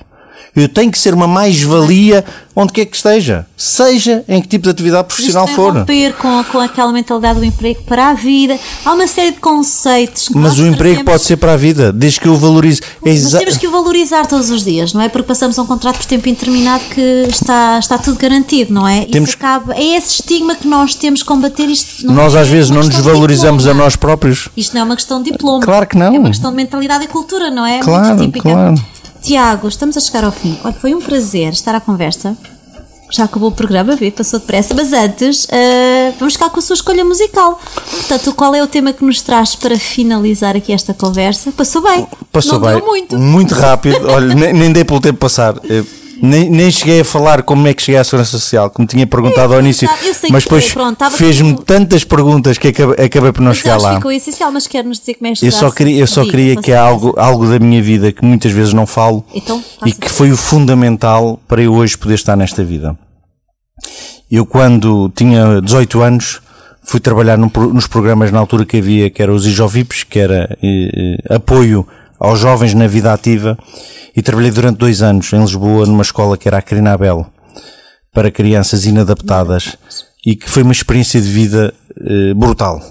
Eu tenho que ser uma mais-valia onde quer que esteja. Seja em que tipo de atividade profissional for. Romper com aquela mentalidade do emprego para a vida. Há uma série de conceitos. Mas o emprego pode ser para a vida, desde que eu valorize. Mas temos que o valorizar todos os dias, não é? Porque passamos a um contrato por tempo indeterminado que está tudo garantido, não é? É esse estigma que nós temos que combater. Nós às vezes não nos valorizamos a nós próprios. Isto não é uma questão de diploma. Claro que não. É uma questão de mentalidade e cultura, não é? Claro, muito típica. Claro. Tiago, estamos a chegar ao fim. Olha, foi um prazer estar à conversa. Já acabou o programa, passou depressa, mas antes vamos ficar com a sua escolha musical. Portanto, qual é o tema que nos traz para finalizar aqui esta conversa? Passou bem. Passou não bem. Deu muito. Muito rápido. Olha, nem dei pelo tempo passar. Nem cheguei a falar como é que cheguei à Segurança Social, como tinha perguntado ao início, mas depois fez-me tantas perguntas que acabei por não chegar lá. Ficou essencial, mas quer-nos dizer como é que eu só queria que é algo da minha vida que muitas vezes não falo, então, e que foi o fundamental para eu hoje poder estar nesta vida. Eu, quando tinha 18 anos, fui trabalhar nos programas na altura que havia, que eram os IJOVIPs, que era apoio aos jovens na vida ativa, e trabalhei durante 2 anos em Lisboa numa escola que era a Carina Abel, para crianças inadaptadas, e que foi uma experiência de vida brutal.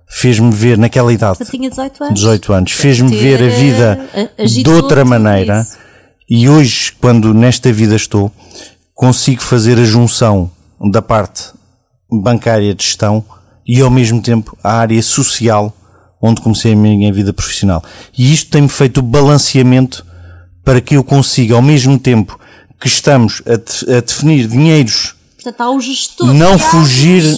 Fez-me ver naquela idade, eu tinha 18 anos, 18 anos, fez-me ver a vida de outra maneira, e hoje, quando nesta vida estou, consigo fazer a junção da parte bancária de gestão e ao mesmo tempo a área social, onde comecei a minha vida profissional. E isto tem-me feito o balanceamento para que eu consiga, ao mesmo tempo que estamos a definir dinheiros, portanto, há o gestor,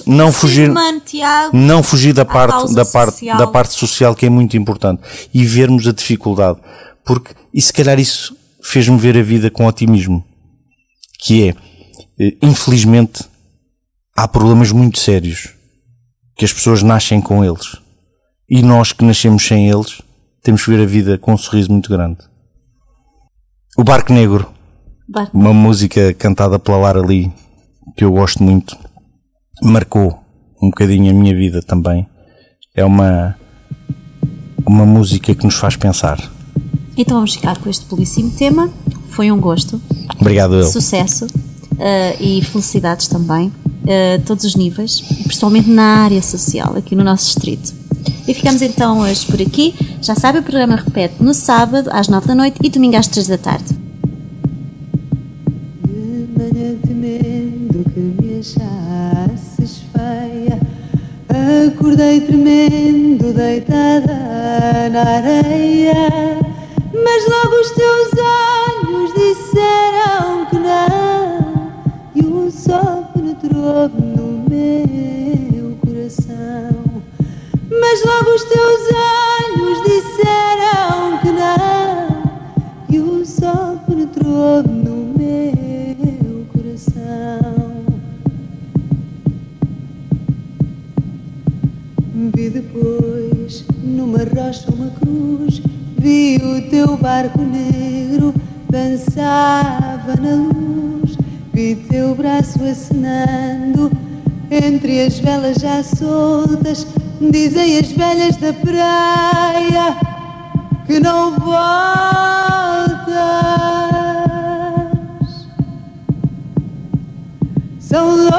não fugir da parte social, que é muito importante, e vermos a dificuldade, porque, e se calhar isso fez-me ver a vida com otimismo, que é, infelizmente, há problemas muito sérios, que as pessoas nascem com eles. E nós que nascemos sem eles, temos que ver a vida com um sorriso muito grande. O Barco Negro, uma música cantada pela Lara Lee, que eu gosto muito, marcou um bocadinho a minha vida também. É uma música que nos faz pensar. Então vamos ficar com este belíssimo tema. Foi um gosto. Obrigado, eu. Sucesso e felicidades também, todos os níveis, principalmente na área social, aqui no nosso distrito. E ficamos então hoje por aqui. Já sabe, o programa repete no sábado às 9 da noite e domingo às 3 da tarde. De manhã temendo que me achasses feia, acordei tremendo deitada na areia, mas logo os teus olhos disseram que não. Mas logo os teus olhos disseram que não, e o sol penetrou no meu coração. Vi depois numa rocha uma cruz, vi o teu barco negro, dançava na luz, vi teu braço acenando entre as velas já soltas. Dizem as velhas da praia que não voltas. São loucas,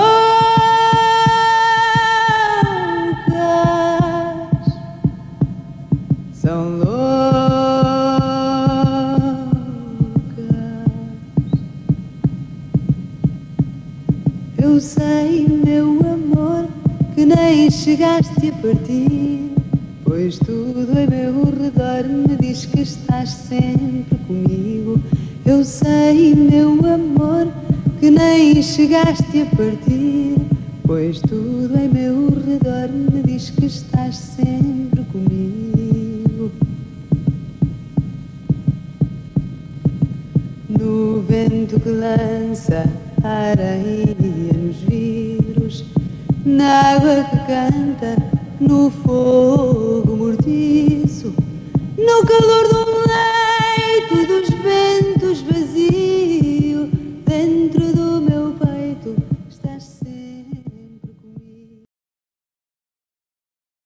são loucas. Eu sei, meu amor, que nem chegaste a partir, pois tudo em meu redor me diz que estás sempre comigo. Eu sei, meu amor, que nem chegaste a partir, pois tudo em meu redor me diz que estás sempre comigo. No vento que lança a areia nos vidros, na água que canta, no fogo mortiço, no calor